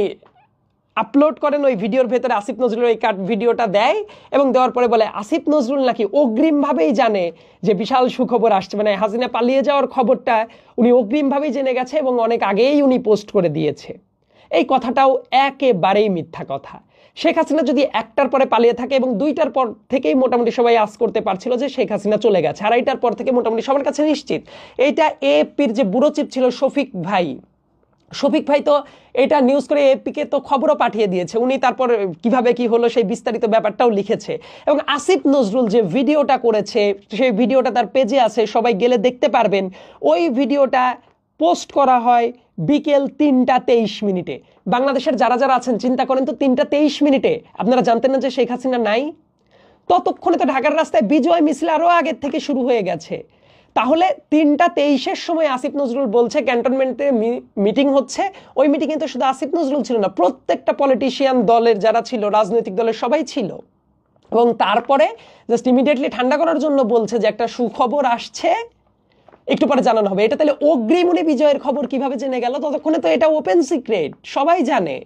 আপলোড করেন। ওই ভিডিওর ভেতরে আসিফ নজরুল এই কাট ভিডিওটা দেয় এবং দেওয়ার পরে বলে আসিফ নজরুল নাকি অগ্রিমভাবেই জানে যে বিশাল সুখবর আসছে, মানে হাসিনা পালিয়ে যাওয়ার খবরটা উনি অগ্রিমভাবেই জেনে গেছে এবং অনেক আগেই উনি পোস্ট করে দিয়েছে। এই কথাটাও একেবারেই মিথ্যা কথা। শেখ হাসিনা যদি 1টার পরে পালিয়ে থাকে এবং 2টার পর থেকেই মোটামুটি সবাই আস করতে পারছিল যে শেখ হাসিনা চলে গেছে, 2:30টার পর থেকে মোটামুটি সবার কাছে নিশ্চিত। এইটা এএফপির যে ব্যুরো চিফ ছিল শফিক ভাই তো এটা নিউজ করে এএফপিকে তো খবরও পাঠিয়ে দিয়েছে। উনি তারপর কিভাবে কি হলো সেই বিস্তারিত ব্যাপারটাও লিখেছে। এবং আসিফ নজরুল যে ভিডিওটা করেছে সেই ভিডিওটা তার পেজে আছে, সবাই গেলে দেখতে পারবেন। ওই ভিডিওটা পোস্ট করা হয় বিকেল 3টা 23 মিনিটে। বাংলাদেশের যারা যারা আছেন চিন্তা করেন তো, 3টা 23 মিনিটে আপনারা জানতেন না যে শেখ হাসিনা নাই? ততক্ষণে তো ঢাকার রাস্তায় বিজয় মিছিল আরও আগের থেকে শুরু হয়ে গেছে। তাহলে 3টা 23-এর সময় আসিফ নজরুল বলছে ক্যান্টনমেন্টে মিটিং হচ্ছে। ওই মিটিংয়ে তো শুধু আসিফ নজরুল ছিল না, প্রত্যেকটা পলিটিশিয়ান দলের যারা ছিল, রাজনৈতিক দলের সবাই ছিল। এবং তারপরে জাস্ট ইমিডিয়েটলি ঠান্ডা করার জন্য বলছে যে একটা সুখবর আসছে, একটু পরে জানানো হবে। এটা তাহলে অগ্রিম উনি বিজয়ের খবর কিভাবে জেনে গেল? ততক্ষণে তো এটা ওপেন সিক্রেট, সবাই জানে।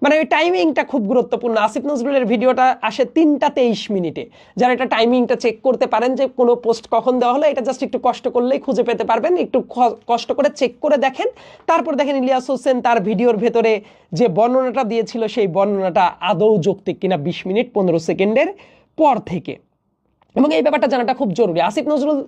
মানে ওই টাইমিংটা খুব গুরুত্বপূর্ণ। আসিফ নজরুলের ভিডিওটা আসে 3টা 23 মিনিটে। যারা এটা টাইমিংটা চেক করতে পারেন যে কোনো পোস্ট কখন দেওয়া হলো, এটা জাস্ট একটু কষ্ট করলেই খুঁজে পেতে পারবেন। একটু কষ্ট করে চেক করে দেখেন, তারপর দেখেন ইলিয়াস হোসেন তার ভিডিওর ভেতরে যে বর্ণনাটা দিয়েছিল সেই বর্ণনাটা আদৌ যৌক্তিক কিনা 20 মিনিট 15 সেকেন্ডের পর থেকে। এবং এই ব্যাপারটা জানাটা খুব জরুরি। আসিফ নজরুল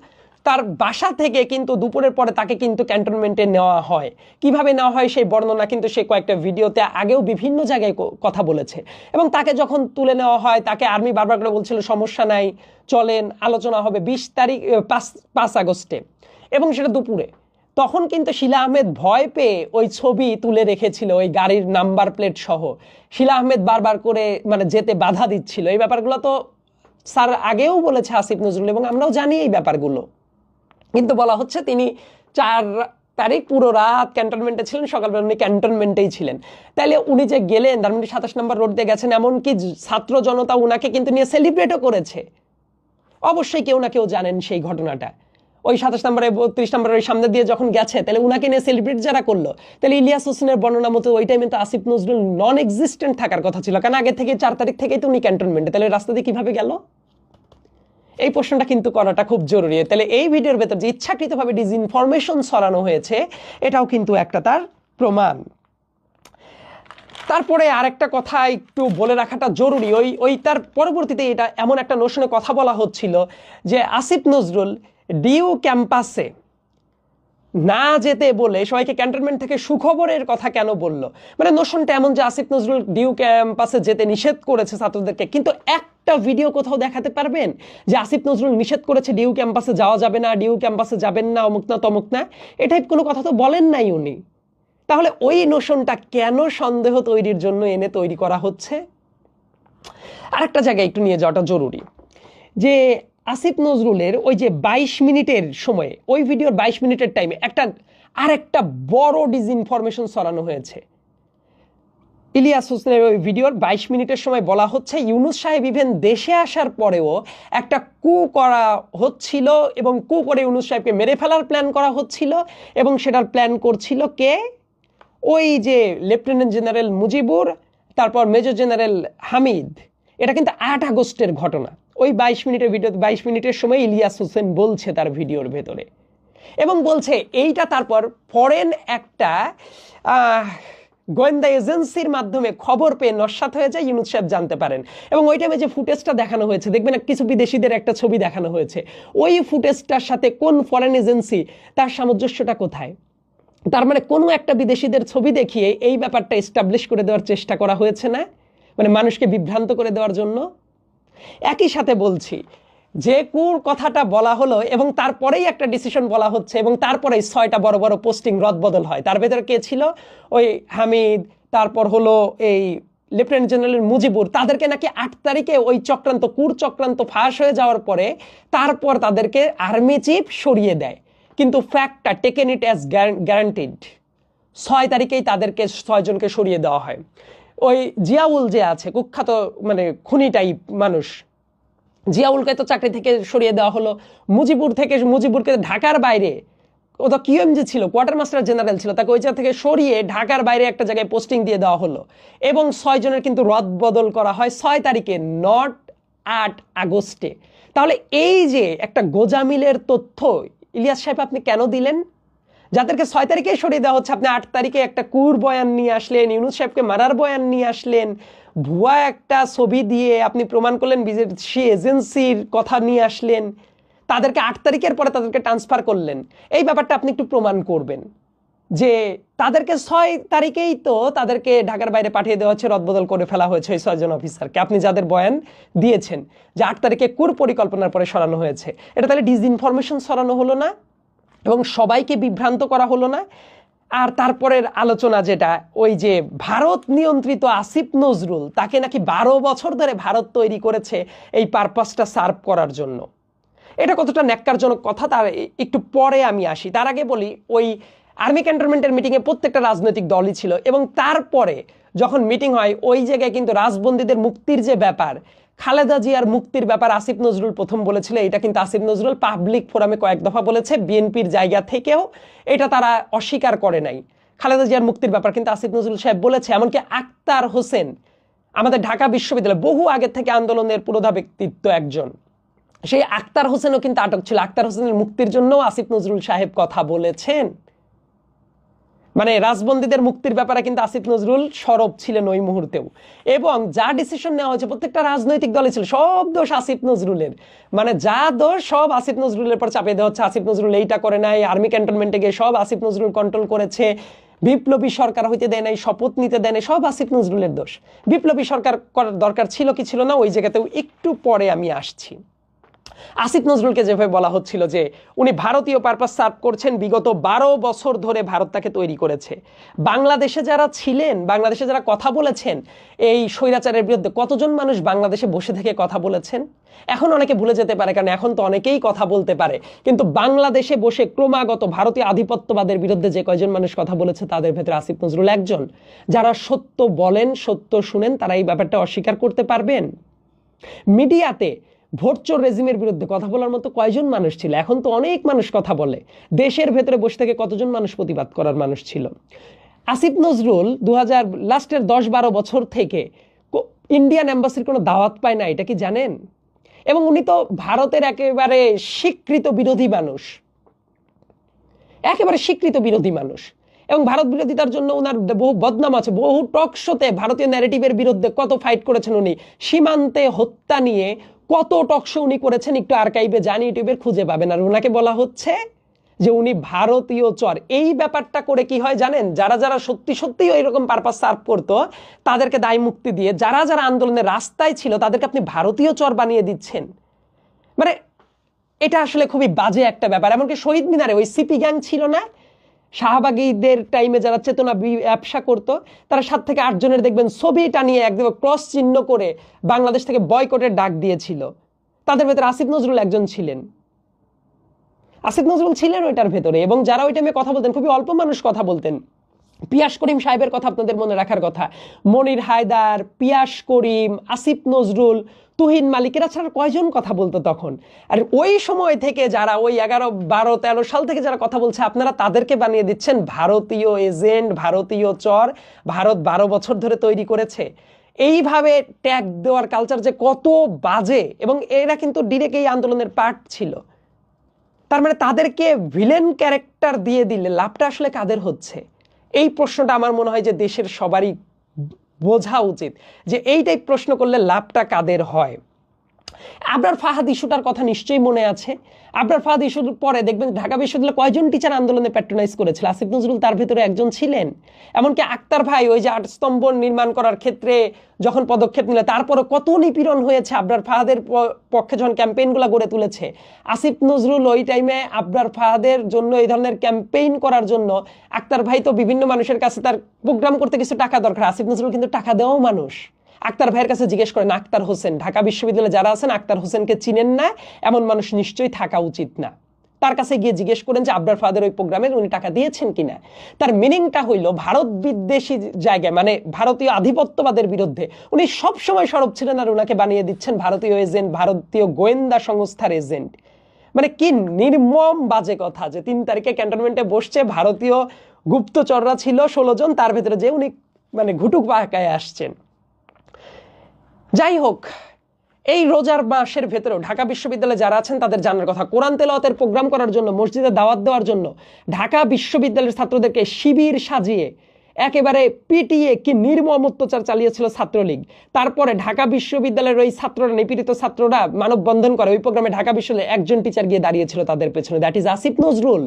তার বাসা থেকে কিন্তু দুপুরের পরে তাকে কিন্তু ক্যান্টনমেন্টে নেওয়া হয়। কিভাবে নেওয়া হয় সেই বর্ণনা কিন্তু সে কয়েকটা ভিডিওতে আগেও বিভিন্ন জায়গায় কথা বলেছে। এবং তাকে যখন তুলে নেওয়া হয় তাকে আর্মি বারবার করে বলছিল সমস্যা নাই, চলেন আলোচনা হবে 5 আগস্টে, এবং সেটা দুপুরে। তখন কিন্তু শিলা আহমেদ ভয় পেয়ে ওই ছবি তুলে রেখেছিল, ওই গাড়ির নাম্বার প্লেট সহ। শিলা আহমেদ বারবার করে মানে যেতে বাধা দিচ্ছিল। এই ব্যাপারগুলো তো স্যার আগেও বলেছে আসিফ নজরুল, এবং আমরাও জানি এই ব্যাপারগুলো। কিন্তু বলা হচ্ছে তিনি 4 তারিখ পুরো রাত ক্যান্টনমেন্টে ছিলেন, সকালবেলা উনি ক্যান্টনমেন্টেই ছিলেন। তাইলে উনি যে গেলেন ধানমন্ডি 27 নম্বর রোড দিয়ে গেছেন, এমনকি ছাত্র জনতা উনাকে কিন্তু নিয়ে সেলিব্রেটও করেছে। অবশ্যই কেউ না কেউ জানেন সেই ঘটনাটা। ওই 27 নম্বরে 32 নম্বরের সামনে দিয়ে যখন গেছে, তাহলে উনাকে নিয়ে সেলিব্রেট যারা করলো, তাহলে ইলিয়াস হোসেনের বর্ণনা মতো ওই টাইমে তো আসিফ নজরুল নন এক্সিস্টেন্ট থাকার কথা ছিল, কারণ আগে থেকে 4 তারিখ থেকেই তো উনি ক্যান্টনমেন্টে। তাহলে রাস্তা দিয়ে কিভাবে গেল? এই প্রশ্নটা কিন্তু করাটা খুব জরুরি। তাহলে এই ভিডিওর ভেতর যে ইচ্ছাকৃতভাবে ডিসইনফরমেশন ছড়ানো হয়েছে, এটাও কিন্তু একটা তার প্রমাণ। তারপরে আরেকটা কথা একটু বলে রাখাটা জরুরি। ওই তার পরবর্তীতে এটা এমন একটা নোশনে কথা বলা হচ্ছিল যে আসিফ নজরুল ডিইউ ক্যাম্পাসে না যেতে বলে সবাইকে ক্যান্টনমেন্ট থেকে সুখবরের কথা কেন বললো। মানে নোশনটা এমন যে আসিফ নজরুল ডিইউ ক্যাম্পাসে যেতে নিষেধ করেছে ছাত্রদেরকে, কিন্তু একটা ভিডিও কোথাও দেখাতে পারবেন যে আসিফ নজরুল নিষেধ করেছে ডিইউ ক্যাম্পাসে যাওয়া যাবে না, ডিইউ ক্যাম্পাসে যাবেন না, অমুক না তমুক না, এই টাইপ কোনো কথা তো বলেন নাই উনি। তাহলে ওই নোশনটা কেন সন্দেহ তৈরির জন্য এনে তৈরি করা হচ্ছে? আরেকটা জায়গায় একটু নিয়ে যাওয়াটা জরুরি যে আসিফ নজরুলের ওই যে 22 মিনিটের সময়ে, ওই ভিডিওর 22 মিনিটের টাইমে আরেকটা বড় ডিসইনফরমেশন ছড়ানো হয়েছে। ইলিয়াস হোসেনের ওই ভিডিওর 22 মিনিটের সময় বলা হচ্ছে ইউনূস সাহেব ইভেন দেশে আসার পরেও একটা কু করা হচ্ছিল, এবং কু করে ইউনূস সাহেবকে মেরে ফেলার প্ল্যান করা হচ্ছিল, এবং সেটার প্ল্যান করছিল কে? ওই যে লেফটেন্যান্ট জেনারেল মুজিবুর, তারপর মেজর জেনারেল হামিদ। এটা কিন্তু 8 আগস্টের ঘটনা। ওই 22 মিনিটের ভিডিও, 22 মিনিটের সময় ইলিয়াস হোসেন বলছে তার ভিডিওর ভেতরে, এবং বলছে এইটা তারপর ফরেন একটা গোয়েন্দা এজেন্সির মাধ্যমে খবর পেয়ে নস্যাৎ হয়ে যায়, ইউনূস সাহেব জানতে পারেন। এবং ওই টাইমে যে ফুটেজটা দেখানো হয়েছে, দেখবেন কিছু বিদেশিদের একটা ছবি দেখানো হয়েছে, ওই ফুটেজটার সাথে কোন ফরেন এজেন্সি, তার সামঞ্জস্যটা কোথায়? তার মানে কোনো একটা বিদেশিদের ছবি দেখিয়ে এই ব্যাপারটা এস্টাবলিশ করে দেওয়ার চেষ্টা করা হয়েছে না, মানে মানুষকে বিভ্রান্ত করে দেওয়ার জন্য। একই সাথে বলছি যে কুর কথাটা বলা হলো এবং তারপরেই একটা ডিসিশন বলা হচ্ছে এবং তারপরেই 6টা বড় বড় পোস্টিং রদবদল হয়। তার ভেতরে কে ছিল? ওই হামিদ, তারপর হলো এই লেফটেন্যান্ট জেনারেল মুজিবুর, তাদেরকে নাকি 8 তারিখে ওই চক্রান্ত কুর চক্রান্ত ফাঁস হয়ে যাওয়ার পরে তারপর তাদেরকে আর্মি চিফ সরিয়ে দেয়। কিন্তু ফ্যাক্টটা টেকেন ইট অ্যাজ গ্যারান্টিড, 6 তারিখেই তাদেরকে 6 জনকে সরিয়ে দেওয়া হয়। ওই জিয়াউল যে আছে কুখ্যাত মানে খুনি টাইপ মানুষ, জিয়াউলকে তো চাকরি থেকে সরিয়ে দেওয়া হলো। মুজিবুরকে ঢাকার বাইরে, ও তো কিউএমজি ছিল, কোয়ার্টার মাস্টার জেনারেল ছিল, তাকে ওই জায়গা থেকে সরিয়ে ঢাকার বাইরে একটা জায়গায় পোস্টিং দিয়ে দেওয়া হলো এবং 6 জনের কিন্তু রদবদল করা হয় 6 তারিখে, নট 8 আগস্টে। তাহলে এই যে একটা গোজামিলের তথ্য ইলিয়াস সাহেব আপনি কেন দিলেন? যাদেরকে 6 তারিখে সরিয়ে দেওয়া হচ্ছে, আপনি 8 তারিখে একটা কুর বয়ান নিয়ে আসলেন, ইউনূস সাহেবকে মারার বয়ান নিয়ে আসলেন, ভুয়া একটা ছবি দিয়ে আপনি প্রমাণ করলেন বিদেশি এজেন্সির কথা নিয়ে আসলেন, তাদেরকে 8 তারিখের পরে তাদেরকে ট্রান্সফার করলেন। এই ব্যাপারটা আপনি একটু প্রমাণ করবেন যে তাদেরকে 6 তারিখেই তো তাদেরকে ঢাকার বাইরে পাঠিয়ে দেওয়া হচ্ছে, রদবদল করে ফেলা হয়েছে ওই 6 জন অফিসারকে, আপনি যাদের বয়ান দিয়েছেন যে 8 তারিখে কুর পরিকল্পনার পরে সরানো হয়েছে। এটা তাহলে ডিসইনফরমেশন সরানো হলো না এবং সবাইকে বিভ্রান্ত করা হলো না? আর তারপরের আলোচনা যেটা, ওই যে ভারত নিয়ন্ত্রিত আসিফ নজরুল, তাকে নাকি 12 বছর ধরে ভারত তৈরি করেছে এই পারপাসটা সার্ভ করার জন্য। এটা কতটা ন্যাক্কারজনক কথা তার একটু পরে আমি আসি। তার আগে বলি, ওই আর্মি ক্যান্টনমেন্টের মিটিংয়ে প্রত্যেকটা রাজনৈতিক দলই ছিল এবং তারপরে যখন মিটিং হয় ওই জায়গায় কিন্তু রাজবন্দীদের মুক্তির যে ব্যাপার, খালেদা জিয়ার মুক্তির ব্যাপার আসিফ নজরুল প্রথম বলেছিল। এটা কিন্তু আসিফ নজরুল পাবলিক ফোরামে কয়েক দফা বলেছে, বিএনপির জায়গা থেকেও এটা তারা অস্বীকার করে নাই। খালেদা জিয়ার মুক্তির ব্যাপার কিন্তু আসিফ নজরুল সাহেব বলেছে। এমনকি আক্তার হোসেন, আমাদের ঢাকা বিশ্ববিদ্যালয় বহু আগে থেকে আন্দোলনের পুরোধা ব্যক্তিত্ব একজন, সেই আক্তার হোসেনও কিন্তু আটক ছিল। আক্তার হোসেনের মুক্তির জন্য আসিফ নজরুল সাহেব কথা বলেছেন। মানে রাজবন্দীদের মুক্তির ব্যাপারে কিন্তু আসিফ নজরুল সরব ছিলেন ওই মুহূর্তেও। এবং যা ডিসিশন নেওয়া হয়েছে প্রত্যেকটা রাজনৈতিক দলে ছিল, সব দোষ আসিফ নজরুলের। মানে যা দোষ সব আসিফ নজরুলের পর চাপিয়ে দেওয়া হচ্ছে। আসিফ নজরুল এইটা করে নাই, আর্মি ক্যান্টনমেন্টে গিয়ে সব আসিফ নজরুল কন্ট্রোল করেছে, বিপ্লবী সরকার হইতে দেয় নাই, শপথ নিতে দেয় নাই, সব আসিফ নজরুলের দোষ। বিপ্লবী সরকার করার দরকার ছিল কি ছিল না, ওই জায়গাতেও একটু পরে আমি আসছি। আসিফ নজরুলকে যেভাবে বলা হচ্ছিল যে উনি ভারতীয় পারপাস সার্ভ করছেন, বিগত 12 বছর ধরে ভারত তাকে তৈরি করেছে। বাংলাদেশে যারা ছিলেন, বাংলাদেশে যারা কথা বলেছেন এই স্বৈরাচারের বিরুদ্ধে, কতজন মানুষ বাংলাদেশে বসে থেকে কথা বলেছেন? এখন অনেকে ভুলে যেতে পারে, কারণ এখন তো অনেকেই কথা বলতে পারে, কিন্তু বাংলাদেশে বসে ক্রমাগত ভারতীয় আধিপত্যবাদের বিরুদ্ধে যে কয়জন মানুষ কথা বলেছে তাদের ভেতরে আসিফ নজরুল একজন। যারা সত্য বলেন, সত্য শুনেন, তারা এই ব্যাপারটা অস্বীকার করতে পারবেন? মিডিয়াতে ভোটচোর রেজিমের বিরুদ্ধে কথা বলার মতো কয়জন মানুষ ছিল? এখন তো অনেক মানুষ কথা বলে। দেশের ভেতরে বসে থেকে কতজন মানুষ প্রতিবাদ করার মানুষ ছিল? আসিফ নজরুল 2000 লাস্টের 10-12 বছর থেকে ইন্ডিয়ান এম্বাসির কোনো দাওয়াত পায় না, এটা কি জানেন? এবং উনি তো ভারতের একেবারে স্বীকৃত বিরোধী মানুষ, একেবারে স্বীকৃত বিরোধী মানুষ। এবং ভারত বিরোধিতার জন্য ওনার বহু বদনাম আছে, বহু টক শোতে ভারতীয় ন্যারেটিভের বিরুদ্ধে কত ফাইট করেছেন উনি। সীমান্তে হত্যা নিয়ে কত টক শো উনি করেছেন, একটু আর্কাইভে যান, ইউটিউবের খুঁজে পাবেন। আর ওনাকে বলা হচ্ছে যে উনি ভারতীয় চর। এই ব্যাপারটা করে কি হয় জানেন? যারা যারা সত্যি সত্যিই এরকম পারপাস সার্ভ করতো তাদেরকে দায় মুক্তি দিয়ে, যারা যারা আন্দোলনের রাস্তায় ছিল তাদেরকে আপনি ভারতীয় চর বানিয়ে দিচ্ছেন। মানে এটা আসলে খুবই বাজে একটা ব্যাপার। এমনকি শহীদ মিনারে ওই সিপি গ্যাং ছিল না, শাহবাগীদের টাইমে যারা চেতনা ব্যবসা করতো, তারা 7 থেকে 8 জনের দেখবেন ছবি টানিয়ে একদম ক্রস চিহ্ন করে বাংলাদেশ থেকে বয়কটের ডাক দিয়েছিল। তাদের ভেতরে আসিফ নজরুল একজন ছিলেন। আসিফ নজরুল ছিলেন ওইটার ভেতরে। এবং যারা ওই টাইমে কথা বলতেন, খুবই অল্প মানুষ কথা বলতেন। পিয়াস করিম সাহেবের কথা আপনাদের মনে রাখার কথা, মনির হায়দার, পিয়াস করিম, আসিফ নজরুল, তুহিন মালিক, এরা ছাড়া কয়জন কথা বলতো তখন? আর ওই সময় থেকে যারা ওই 11, 12, 13 সাল থেকে যারা কথা বলছে, আপনারা তাদেরকে বানিয়ে দিচ্ছেন ভারতীয় এজেন্ট, ভারতীয় চর। ভারত 12 বছর ধরে তৈরি করেছে। এইভাবে ট্যাগ দেওয়ার কালচার যে কত বাজে, এবং এরা কিন্তু ডিরেক্ট এই আন্দোলনের পার্ট ছিল। তার মানে তাদেরকে ভিলেন ক্যারেক্টার দিয়ে দিলে লাভটা আসলে কাদের হচ্ছে? এই প্রশ্নটা আমার মনে হয় যে দেশের সবারই বোঝা উচিত, যে এই টাইপ প্রশ্ন করলে লাভটা কাদের হয়। আবরার ফাহাদ ইস্যুটার কথা নিশ্চয়ই মনে আছে। আবরার ফাহাদ ইস্যুর পরে দেখবেন ঢাকা বিশ্ববিদ্যালয়ে কয়জন টিচার আন্দোলনে প্যাট্রোনাইজ করেছিল, আসিফ নজরুল তার ভেতরে একজন ছিলেন। এমনকি আক্তার ভাই ওই যে 8 স্তম্ভ নির্মাণ করার ক্ষেত্রে যখন পদক্ষেপ নিলে তারপরে কত নিপীড়ন হয়েছে আবরার ফাহাদের পক্ষে যখন ক্যাম্পেইনগুলো গড়ে তুলেছে। আসিফ নজরুল ওই টাইমে আবরার ফাহাদের জন্য এই ধরনের ক্যাম্পেইন করার জন্য আক্তার ভাই তো বিভিন্ন মানুষের কাছে তার প্রোগ্রাম করতে কিছু টাকা দরকার, আসিফ নজরুল কিন্তু টাকা দেওয়াও মানুষ। আক্তার ভাইয়ের কাছে জিজ্ঞেস করেন আক্তার হোসেন, ঢাকা বিশ্ববিদ্যালয়ে যারা আছেন আক্তার হোসেনকে চিনেন না, এমন মানুষ নিশ্চয়ই থাকা উচিত না। তার কাছে গিয়ে জিজ্ঞেস করেন যে আবরার ফাহাদের ওই প্রোগ্রামে উনি টাকা দিয়েছেন কিনা। তার মিনিংটা হইল ভারত বিদ্বেষী জায়গায় মানে ভারতীয় আধিপত্যবাদের বিরুদ্ধে উনি সবসময় সরব ছিলেন, আর ওনাকে বানিয়ে দিচ্ছেন ভারতীয় এজেন্ট, ভারতীয় গোয়েন্দা সংস্থার এজেন্ট। মানে কি নির্মম বাজে কথা যে 3 তারিখে ক্যান্টনমেন্টে বসছে, ভারতীয় গুপ্তচররা ছিল 16 জন, তার ভেতরে যে উনি মানে ঘুটুক পাকায় আসছেন। যাই হোক, এই রোজার মাসের ভেতরেও ঢাকা বিশ্ববিদ্যালয়ে যারা আছেন তাদের জানার কথা, কোরআন তেলাওয়াতের প্রোগ্রাম করার জন্য, মসজিদে দাওয়াত দেওয়ার জন্য ঢাকা বিশ্ববিদ্যালয়ের ছাত্রদেরকে শিবির সাজিয়ে একেবারে পিটিয়ে কি নির্মম অত্যাচার চালিয়েছিল ছাত্রলীগ। তারপরে ঢাকা বিশ্ববিদ্যালয়ের ওই ছাত্ররা, নিপীড়িত ছাত্ররা মানববন্ধন করে, ওই প্রোগ্রামে ঢাকা বিশ্ববিদ্যালয়ে একজন টিচার গিয়ে দাঁড়িয়েছিল তাদের পেছনে, দ্যাট ইজ আসিফ নজরুল।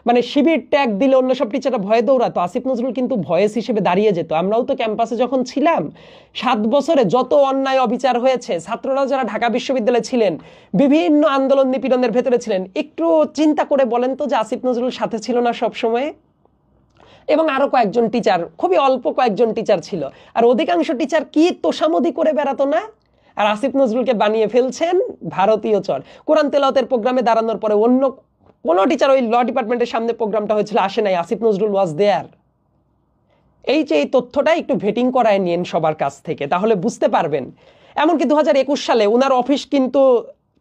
মানে শিবির ট্যাগ দিলে অন্য সব টিচাররা ভয়ে দৌড়াতো, আসিফ নজরুল কিন্তু ভয়েস হিসেবে দাঁড়িয়ে যেত। আমরাও তো ক্যাম্পাসে যখন ছিলাম 7 বছরে যত অন্যায় অবিচার হয়েছে, ছাত্ররা যারা ঢাকা বিশ্ববিদ্যালয়ে ছিলেন বিভিন্ন আন্দোলন নিপীড়নের ভেতরে ছিলেন, একটু চিন্তা করে বলেন তো যে আসিফ নজরুল সাথে ছিল না সব সময়? এবং আরো কয়েকজন টিচার, খুবই অল্প কয়েকজন টিচার ছিল, আর অধিকাংশ টিচার কি তোষামোদি করে বেড়াতো না। আর আসিফ নজরুলকে বানিয়ে ফেলছেন ভারতীয় চর। কোরআন তেলাওয়াতের প্রোগ্রামে দাঁড়ানোর পরে অন্য কোনো টিচার, ওই ল ডিপার্টমেন্টের সামনে প্রোগ্রামটা হয়েছিল, আসে নাই, আসিফ নজরুল ওয়াজ দেয়ার। এই যে এই তথ্যটা একটু ভেটিং করায় নিন সবার কাছ থেকে, তাহলে বুঝতে পারবেন। এমনকি 2021 সালে ওনার অফিস কিন্তু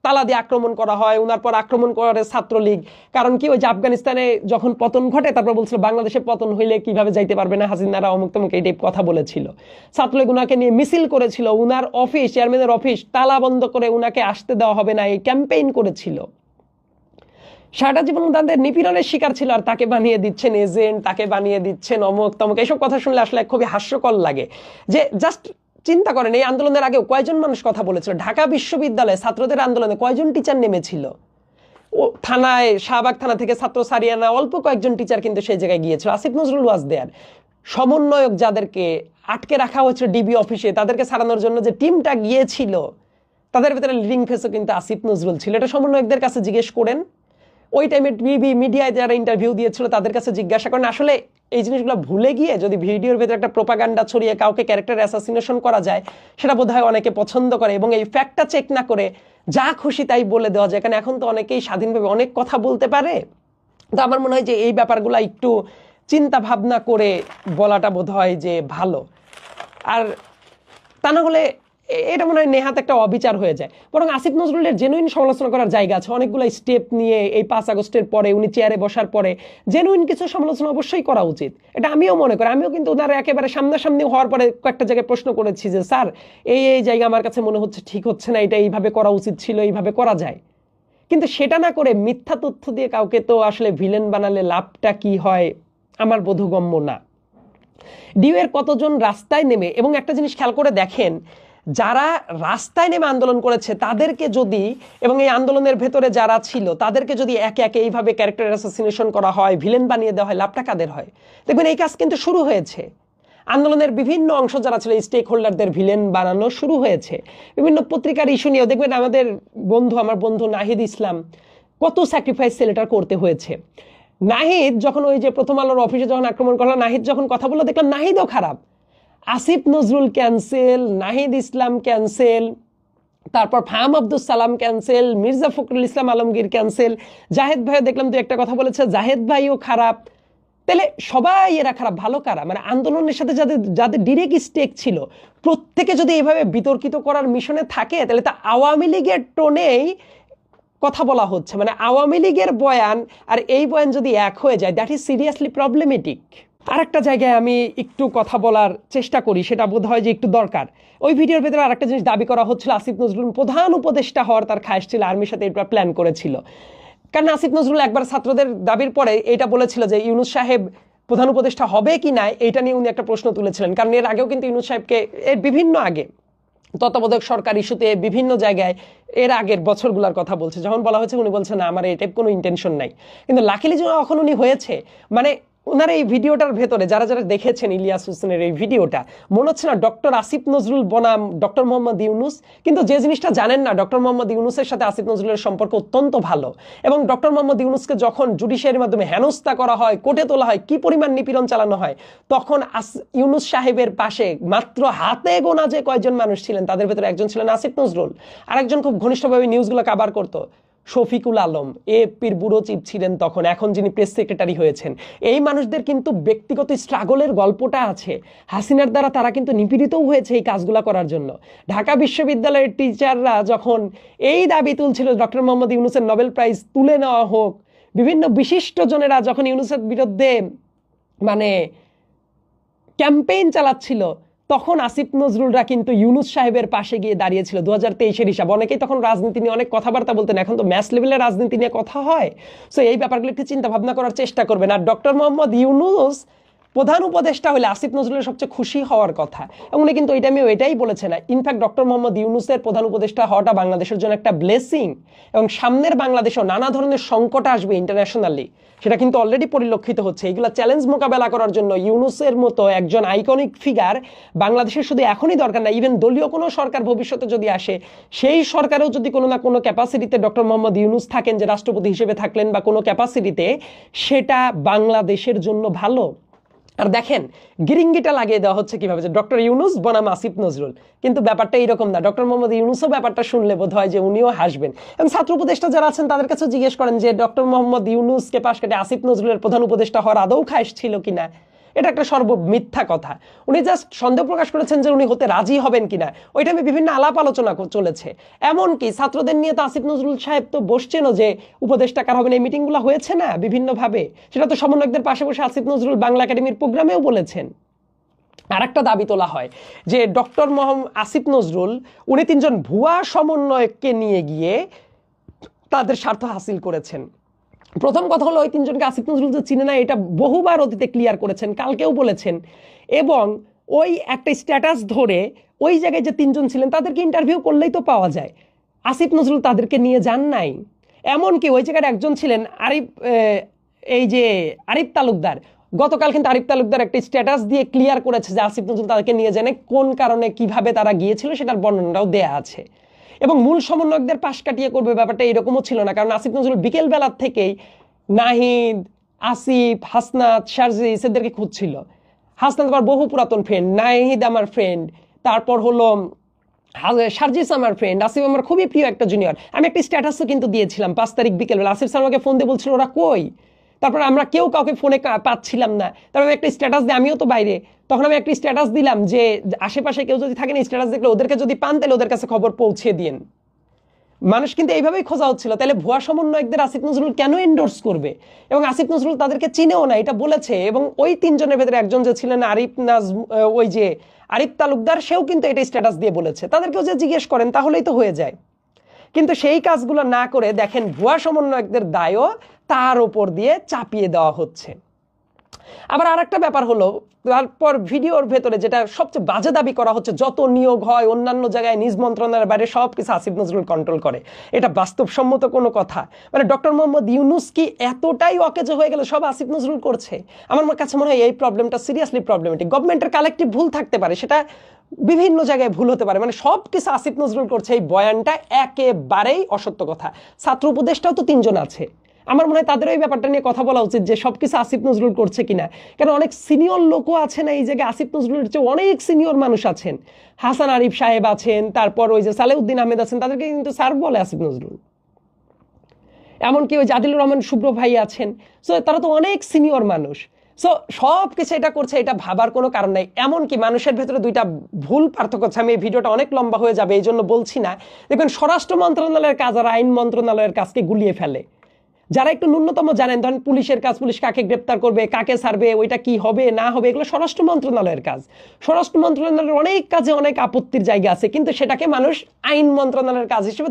তালা দিয়ে আক্রমণ করা হয়, ওনার পর আক্রমণ করে ছাত্রলীগ। কারণ কি, ওই যে আফগানিস্তানে যখন পতন ঘটে তারপর বলছিল বাংলাদেশে পতন হইলে কিভাবে যাইতে পারবে না হাসিনারা, অমুক তমুক এই টাইপ কথা বলেছিল। ছাত্রলীগ উনাকে নিয়ে মিছিল করেছিল, উনার অফিস, চেয়ারম্যানের অফিস তালা বন্ধ করে উনাকে আসতে দেওয়া হবে না, এই ক্যাম্পেইন করেছিল। সারাটা জীবন তাদের নিপীড়নের শিকার ছিল, আর তাকে বানিয়ে দিচ্ছেন এজেন্ট, তাকে বানিয়ে দিচ্ছেন অমুক তমুক। এইসব কথা শুনলে আসলে খুবই হাস্যকর লাগে। যে জাস্ট চিন্তা করেন, এই আন্দোলনের আগেও কয়জন মানুষ কথা বলেছিল? ঢাকা বিশ্ববিদ্যালয়ে ছাত্রদের আন্দোলনে কয়জন টিচার নেমেছিল? ও থানায়, শাহবাগ থানা থেকে ছাত্র সারিয়ে আনা অল্প কয়েকজন টিচার কিন্তু সেই জায়গায় গিয়েছিল। আসিফ নজরুল ওয়াজ দেয়ার। সমন্বয়ক যাদেরকে আটকে রাখা হয়েছিল ডিবি অফিসে, তাদেরকে ছাড়ানোর জন্য যে টিমটা গিয়েছিল, তাদের ভিতরে লিডিং ফেসও কিন্তু আসিফ নজরুল ছিল। এটা সমন্বয়কদের কাছে জিজ্ঞেস করেন, ওই টাইমে বিবি মিডিয়ায় যারা ইন্টারভিউ দিয়েছিল তাদের কাছে জিজ্ঞাসা করেন। আসলে এই জিনিসগুলো ভুলে গিয়ে যদি ভিডিওর ভেতরে একটা প্রোপাগান্ডা ছড়িয়ে কাউকে ক্যারেক্টার অ্যাসাসিনেশন করা যায়, সেটা বোধহয় অনেকে পছন্দ করে, এবং এই ফ্যাক্টটা চেক না করে যা খুশি তাই বলে দেওয়া যায়। কারণ এখন তো অনেকেই স্বাধীনভাবে অনেক কথা বলতে পারে। তো আমার মনে হয় যে এই ব্যাপারগুলো একটু চিন্তা ভাবনা করে বলাটা বোধহয় যে ভালো। আর তা না হলে এটা মনে হয় নেহাত একটা অবিচার হয়ে যায়। বরং আসিফ নজরুলের জেনুইন সমালোচনা করার জায়গা আছে, অনেকগুলো স্টেপ নিয়ে এই 5 আগস্টের পরে উনি চেয়ারে বসার পরে জেনুইন কিছু সমালোচনা অবশ্যই করা উচিত। এটা আমিও মনে করি। আমিও কিন্তু ওনার একেবারে সামনাসামনি হওয়ার পরে কয়েকটা জায়গায় প্রশ্ন করেছি যে স্যার এই এই জায়গা আমার কাছে মনে হচ্ছে ঠিক হচ্ছে না, এটা এইভাবে করা উচিত ছিল, এইভাবে করা যায়। কিন্তু সেটা না করে মিথ্যা তথ্য দিয়ে কাউকে তো আসলে ভিলেন বানালে লাভটা কি হয় আমার বোধগম্য না। ডিউয়ের কতজন রাস্তায় নেমে, এবং একটা জিনিস খেয়াল করে দেখেন, যারা রাস্তায় নেমে আন্দোলন করেছে তাদেরকে যদি, এবং এই আন্দোলনের ভেতরে যারা ছিল তাদেরকে যদি একে একে এইভাবে ক্যারেক্টার অ্যাসাসিনেশন করা হয়, ভিলেন বানিয়ে দেওয়া হয়, লাভটা কাদের হয়? দেখবেন এই কাজ কিন্তু শুরু হয়েছে। আন্দোলনের বিভিন্ন অংশ যারা ছিল স্টেক হোল্ডারদের ভিলেন বানানো শুরু হয়েছে। বিভিন্ন পত্রিকার ইস্যু নিয়েও দেখবেন আমাদের বন্ধু, আমার বন্ধু নাহিদ ইসলাম, কত স্যাক্রিফাইস ছেলেটার করতে হয়েছে। নাহিদ যখন ওই যে প্রথম আলোর অফিসে যখন আক্রমণ করলো, নাহিদ যখন কথা বললো দেখলাম নাহিদও খারাপ। আসিফ নজরুল ক্যান্সেল, নাহিদ ইসলাম ক্যান্সেল, তারপর ফাহাম আব্দুল সালাম ক্যান্সেল, মির্জা ফখরুল ইসলাম আলমগীর ক্যান্সেল, জাহেদ ভাইও দেখলাম তো একটা কথা বলেছে, জাহেদ ভাইও খারাপ। তাহলে সবাই এরা খারাপ, ভালো কারা? মানে আন্দোলনের সাথে যাদের যাদের ডিরেক্ট স্টেক ছিল প্রত্যেকে যদি এইভাবে বিতর্কিত করার মিশনে থাকে, তাহলে তো আওয়ামী লীগের টোনেই কথা বলা হচ্ছে। মানে আওয়ামী লীগের বয়ান আর এই বয়ান যদি এক হয়ে যায়, দ্যাট ইজ সিরিয়াসলি প্রবলেমেটিক। আরেকটা জায়গায় আমি একটু কথা বলার চেষ্টা করি, সেটা বোধ হয় যে একটু দরকার। ওই ভিডিওর ভেতরে আরেকটা জিনিস দাবি করা হচ্ছিল, আসিফ নজরুল প্রধান উপদেষ্টা হওয়ার তার খায়েশ ছিল, আর্মির সাথে এটা প্ল্যান করেছিল। কারণ আসিফ নজরুল একবার ছাত্রদের দাবির পরে এটা বলেছিল যে ইউনূস সাহেব প্রধান উপদেষ্টা হবে কি না, এটা নিয়ে উনি একটা প্রশ্ন তুলেছিলেন। কারণ এর আগেও কিন্তু ইউনূস সাহেবকে, এর বিভিন্ন আগে তত্ত্বাবধায়ক সরকার ইস্যুতে বিভিন্ন জায়গায় এর আগের বছরগুলোর কথা বলছে, যখন বলা হয়েছে উনি বলছেন না আমার এই টাইপ কোনো ইন্টেনশন নাই। কিন্তু লাকিলি যখন উনি হয়েছে, মানে ওনার এই ভিডিওটার ভেতরে যারা যারা দেখেছেন ইলিয়াস হোসেনের এই ভিডিওটা, মনে হচ্ছে না ডক্টর আসিফ নজরুল বনাম ডক্টর মোহাম্মদ ইউনুস। কিন্তু যে জিনিসটা জানেন না, ডক্টর মোহাম্মদ ইউনুসের সাথে আসিফ নজরুলের সম্পর্ক অত্যন্ত ভালো, এবং ডক্টর মোহাম্মদ ইউনুসকে যখন জুডিশিয়ারির মাধ্যমে হেনস্থা করা হয়, কোর্টে তোলা হয়, কি পরিমাণ নিপীড়ন চালানো হয়, তখন ইউনুস সাহেবের পাশে মাত্র হাতে গোনা যে কয়েকজন মানুষ ছিলেন, তাদের ভেতরে একজন ছিলেন আসিফ নজরুল, আরেকজন খুব ঘনিষ্ঠভাবে নিউজগুলো কাভার করতো শফিকুল আলম, এপির ব্যুরো চিফ ছিলেন তখন, এখন যিনি প্রেস সেক্রেটারি হয়েছেন। এই মানুষদের কিন্তু ব্যক্তিগত স্ট্রাগলের গল্পটা আছে। হাসিনার দ্বারা তারা কিন্তু নিপীড়িতও হয়েছে এই কাজগুলো করার জন্য। ঢাকা বিশ্ববিদ্যালয়ের টিচাররা যখন এই দাবি তুলছিল ডক্টর মোহাম্মদ ইউনুসের নোবেল প্রাইজ তুলে নেওয়া হোক, বিভিন্ন বিশিষ্টজনেরা যখন ইউনুসের বিরুদ্ধে মানে ক্যাম্পেইন চালাচ্ছিল, তখন আসিফ নজরুলরা কিন্তু ইউনুস সাহেবের পাশে গিয়ে দাঁড়িয়েছিল। 2023-এর হিসাব, অনেকেই তখন রাজনীতি নিয়ে অনেক কথাবার্তা বলতেন, এখন তো ম্যাস লেভেলের রাজনীতি নিয়ে কথা হয়। সো এই ব্যাপারগুলো একটু চিন্তা ভাবনা করার চেষ্টা করবেন। আর ডক্টর মোহাম্মদ ইউনুস প্রধান উপদেষ্টা হলে আসিফ নজরুলের সবচেয়ে খুশি হওয়ার কথা, এবং উনি কিন্তু ওই টাইমে এটাই বলেছেন। ইনফ্যাক্ট ডক্টর মোহাম্মদ ইউনুসের প্রধান উপদেষ্টা হওয়াটা বাংলাদেশের জন্য একটা ব্লেসিং, এবং সামনের বাংলাদেশেও নানা ধরনের সংকট আসবে ইন্টারন্যাশনালি, সেটা কিন্তু অলরেডি পরিলক্ষিত হচ্ছে। এইগুলো চ্যালেঞ্জ মোকাবেলা করার জন্য ইউনুসের মতো একজন আইকনিক ফিগার বাংলাদেশের শুধু এখনই দরকার না, ইভেন দলীয় কোনো সরকার ভবিষ্যতে যদি আসে, সেই সরকারেও যদি কোনো না কোনো ক্যাপাসিটিতে ডক্টর মোহাম্মদ ইউনুস থাকেন, যে রাষ্ট্রপতি হিসেবে থাকলেন বা কোনো ক্যাপাসিটিতে, সেটা বাংলাদেশের জন্য ভালো। আর দেখেন গিরিঙ্গিটা লাগিয়ে দেওয়া হচ্ছে কিভাবে, যে ডক্টর ইউনুস বনাম আসিফ নজরুল, কিন্তু ব্যাপারটা এইরকম না। ডক্টর মোহাম্মদ ইউনুসও ব্যাপারটা শুনলে বোধ হয় যে উনিও হাসবেন। এবং ছাত্র উপদেষ্টা যারা আছেন তাদের কাছে জিজ্ঞেস করেন যে ডক্টর মোহাম্মদ ইউনুসকে পাশ কেটে আসিফ নজরুলের প্রধান উপদেষ্টা হওয়ার আদৌ খায়েশ ছিল কিনা। এটা একটা মিথ্যা কথা। উনি জাস্ট সন্দেহ প্রকাশ করেছেন যে উনি হতে রাজি হবেন কিনা। ওই টাইমে বিভিন্ন আলাপ আলোচনা চলেছে, এমনকি ছাত্রদের নিয়ে তো আসিফ নজরুল সাহেব তো বসছেনও যে উপদেষ্টা কার হবেন, এই মিটিংগুলো হয়েছে না বিভিন্নভাবে, সেটা তো সমন্বয়কদের পাশে বসে আসিফ নজরুল বাংলা একাডেমির প্রোগ্রামেও বলেছেন। আর একটা দাবি তোলা হয় যে ডক্টর আসিফ নজরুল উনি 3 জন ভুয়া সমন্বয়ককে নিয়ে গিয়ে তাদের স্বার্থ হাসিল করেছেন। প্রথম কথা হলো, ওই 3 জনকে আসিফ নজরুল যে চিনে না এটা বহুবার অতীতে ক্লিয়ার করেছেন, কালকেও বলেছেন, এবং ওই একটা স্ট্যাটাস ধরে ওই জায়গায় যে 3 জন ছিলেন তাদেরকে ইন্টারভিউ করলেই তো পাওয়া যায়। আসিফ নজরুল তাদেরকে নিয়ে যান নাই। এমনকি ওই জায়গায় একজন ছিলেন এই যে আরিফ তালুকদার, গতকাল কিন্তু আরিফ তালুকদার একটা স্ট্যাটাস দিয়ে ক্লিয়ার করেছে যে আসিফ নজরুল তাদেরকে নিয়ে জানে, কোন কারণে কিভাবে তারা গিয়েছিল সেটার বর্ণনাটাও দেয়া আছে। এবং মূল সমন্বয়কদের পাশ কাটিয়ে করবে ব্যাপারটা এরকমও ছিল না, কারণ আসিফ নজরুল বিকেল বেলার থেকেই নাহিদ, আসিফ, হাসনাত, শারজিস এদেরকে খুঁজছিল। হাসনাত আমার বহু পুরাতন ফ্রেন্ড, নাহিদ আমার ফ্রেন্ড, তারপর হলো শারজিস আমার ফ্রেন্ড, আসিফ আমার খুবই প্রিয় একটা জুনিয়র। আমি একটা স্ট্যাটাসও কিন্তু দিয়েছিলাম 5 তারিখ বিকেলবেলা। আসিফ স্যার আমাকে ফোন দিয়ে বলছিল ওরা কই, তারপর আমরা কেউ কাউকে ফোনে পাচ্ছিলাম না। তারপর আমি একটা স্ট্যাটাস দিই, আমিও তো বাইরে, তখন আমি একটা স্ট্যাটাস দিলাম যে আশেপাশে কেউ যদি থাকেন স্ট্যাটাস দেখলে ওদেরকে যদি পান তাহলে ওদের কাছে খবর পৌঁছে দিন। মানুষ কিন্তু এইভাবেই খোঁজা হচ্ছিল। তাহলে ভুয়া সমন্বয়কদের আসিফ নজরুল কেন এন্ডোর্স করবে? এবং আসিফ নজরুল তাদেরকে চিনেও না, এটা বলেছে। এবং ওই 3 জনের ভেতরে একজন যে ছিলেন ওই যে আরিফ তালুকদার, সেও কিন্তু এটা স্ট্যাটাস দিয়ে বলেছে। তাদেরকেও যে জিজ্ঞেস করেন তাহলেই তো হয়ে যায়। কিন্তু সেই কাজগুলো না করে দেখেন ভুয়া সমন্বয়কদের দায়ও তার উপর দিয়ে চাপিয়ে দেওয়া হচ্ছে। আবার আরেকটা ব্যাপার হলো, তারপর ভিডিওর ভেতরে যেটা সবচেয়ে বাজে দাবি করা হচ্ছে, যত নিয়োগ হয় অন্যান্য জায়গায় নিজ মন্ত্রণালয়ের বাইরে সব কিছু আসিফ নজরুল কন্ট্রোল করে। এটা বাস্তবসম্মত কোনো কথা? মানে ডক্টর মোহাম্মদ ইউনুস কি এতটাই অকেজো হয়ে গেল সব আসিফ নজরুল করছে? আমার কাছে মনে হয় এই প্রবলেমটা সিরিয়াসলি প্রবলেমেটিক। গভর্নমেন্টের কালেক্টিভ ভুল থাকতে পারে, সেটা বিভিন্ন জায়গায় ভুল হতে পারে, মানে সব কিছু আসিফ নজরুল করছে, এই বয়ানটা একেবারেই অসত্য কথা। ছাত্র উপদেষ্টাও তো 3 জন আছে, আমার মনে হয় তাদের ওই ব্যাপারটা নিয়ে কথা বলা উচিত যে সবকিছু আসিফ নজরুল করছে কিনা। কারণ অনেক সিনিয়র লোকও আছে না এই জায়গায়, আসিফ নজরুলের চেয়ে অনেক সিনিয়র মানুষ আছেন। হাসান আরিফ সাহেব আছেন, তারপর ওই যে সালেউদ্দিন আহমেদ আছেন, তাদেরকে কিন্তু স্যার বলে আসিফ নজরুল। এমনকি ওই আদিলুর রহমান শুভ্র ভাই আছেন। সো তারা তো অনেক সিনিয়র মানুষ। সো সব কিছু এটা করছে, এটা ভাবার কোনো কারণ নাই। এমনকি মানুষের ভেতরে 2টা ভুল পার্থক্য আছে। আমি এই ভিডিওটা অনেক লম্বা হয়ে যাবে এই জন্য বলছি না। দেখবেন স্বরাষ্ট্র মন্ত্রণালয়ের কাজ আর আইন মন্ত্রণালয়ের কাজকে গুলিয়ে ফেলে। যারা একটু ন্যূনতম জানেন, ধরেন পুলিশের কাজ, পুলিশ কাকে গ্রেপ্তার করবে, কাকে ছাড়বে, ওইটা কি হবে না হবে, এগুলো স্বরাষ্ট্র মন্ত্রণালয়ের কাজ। স্বরাষ্ট্র মন্ত্রণালয়ের অনেক কাজে অনেক আপত্তির জায়গা আছে, কিন্তু সেটাকে মানুষ আইন মন্ত্রণালয়ের কাজ হিসেবে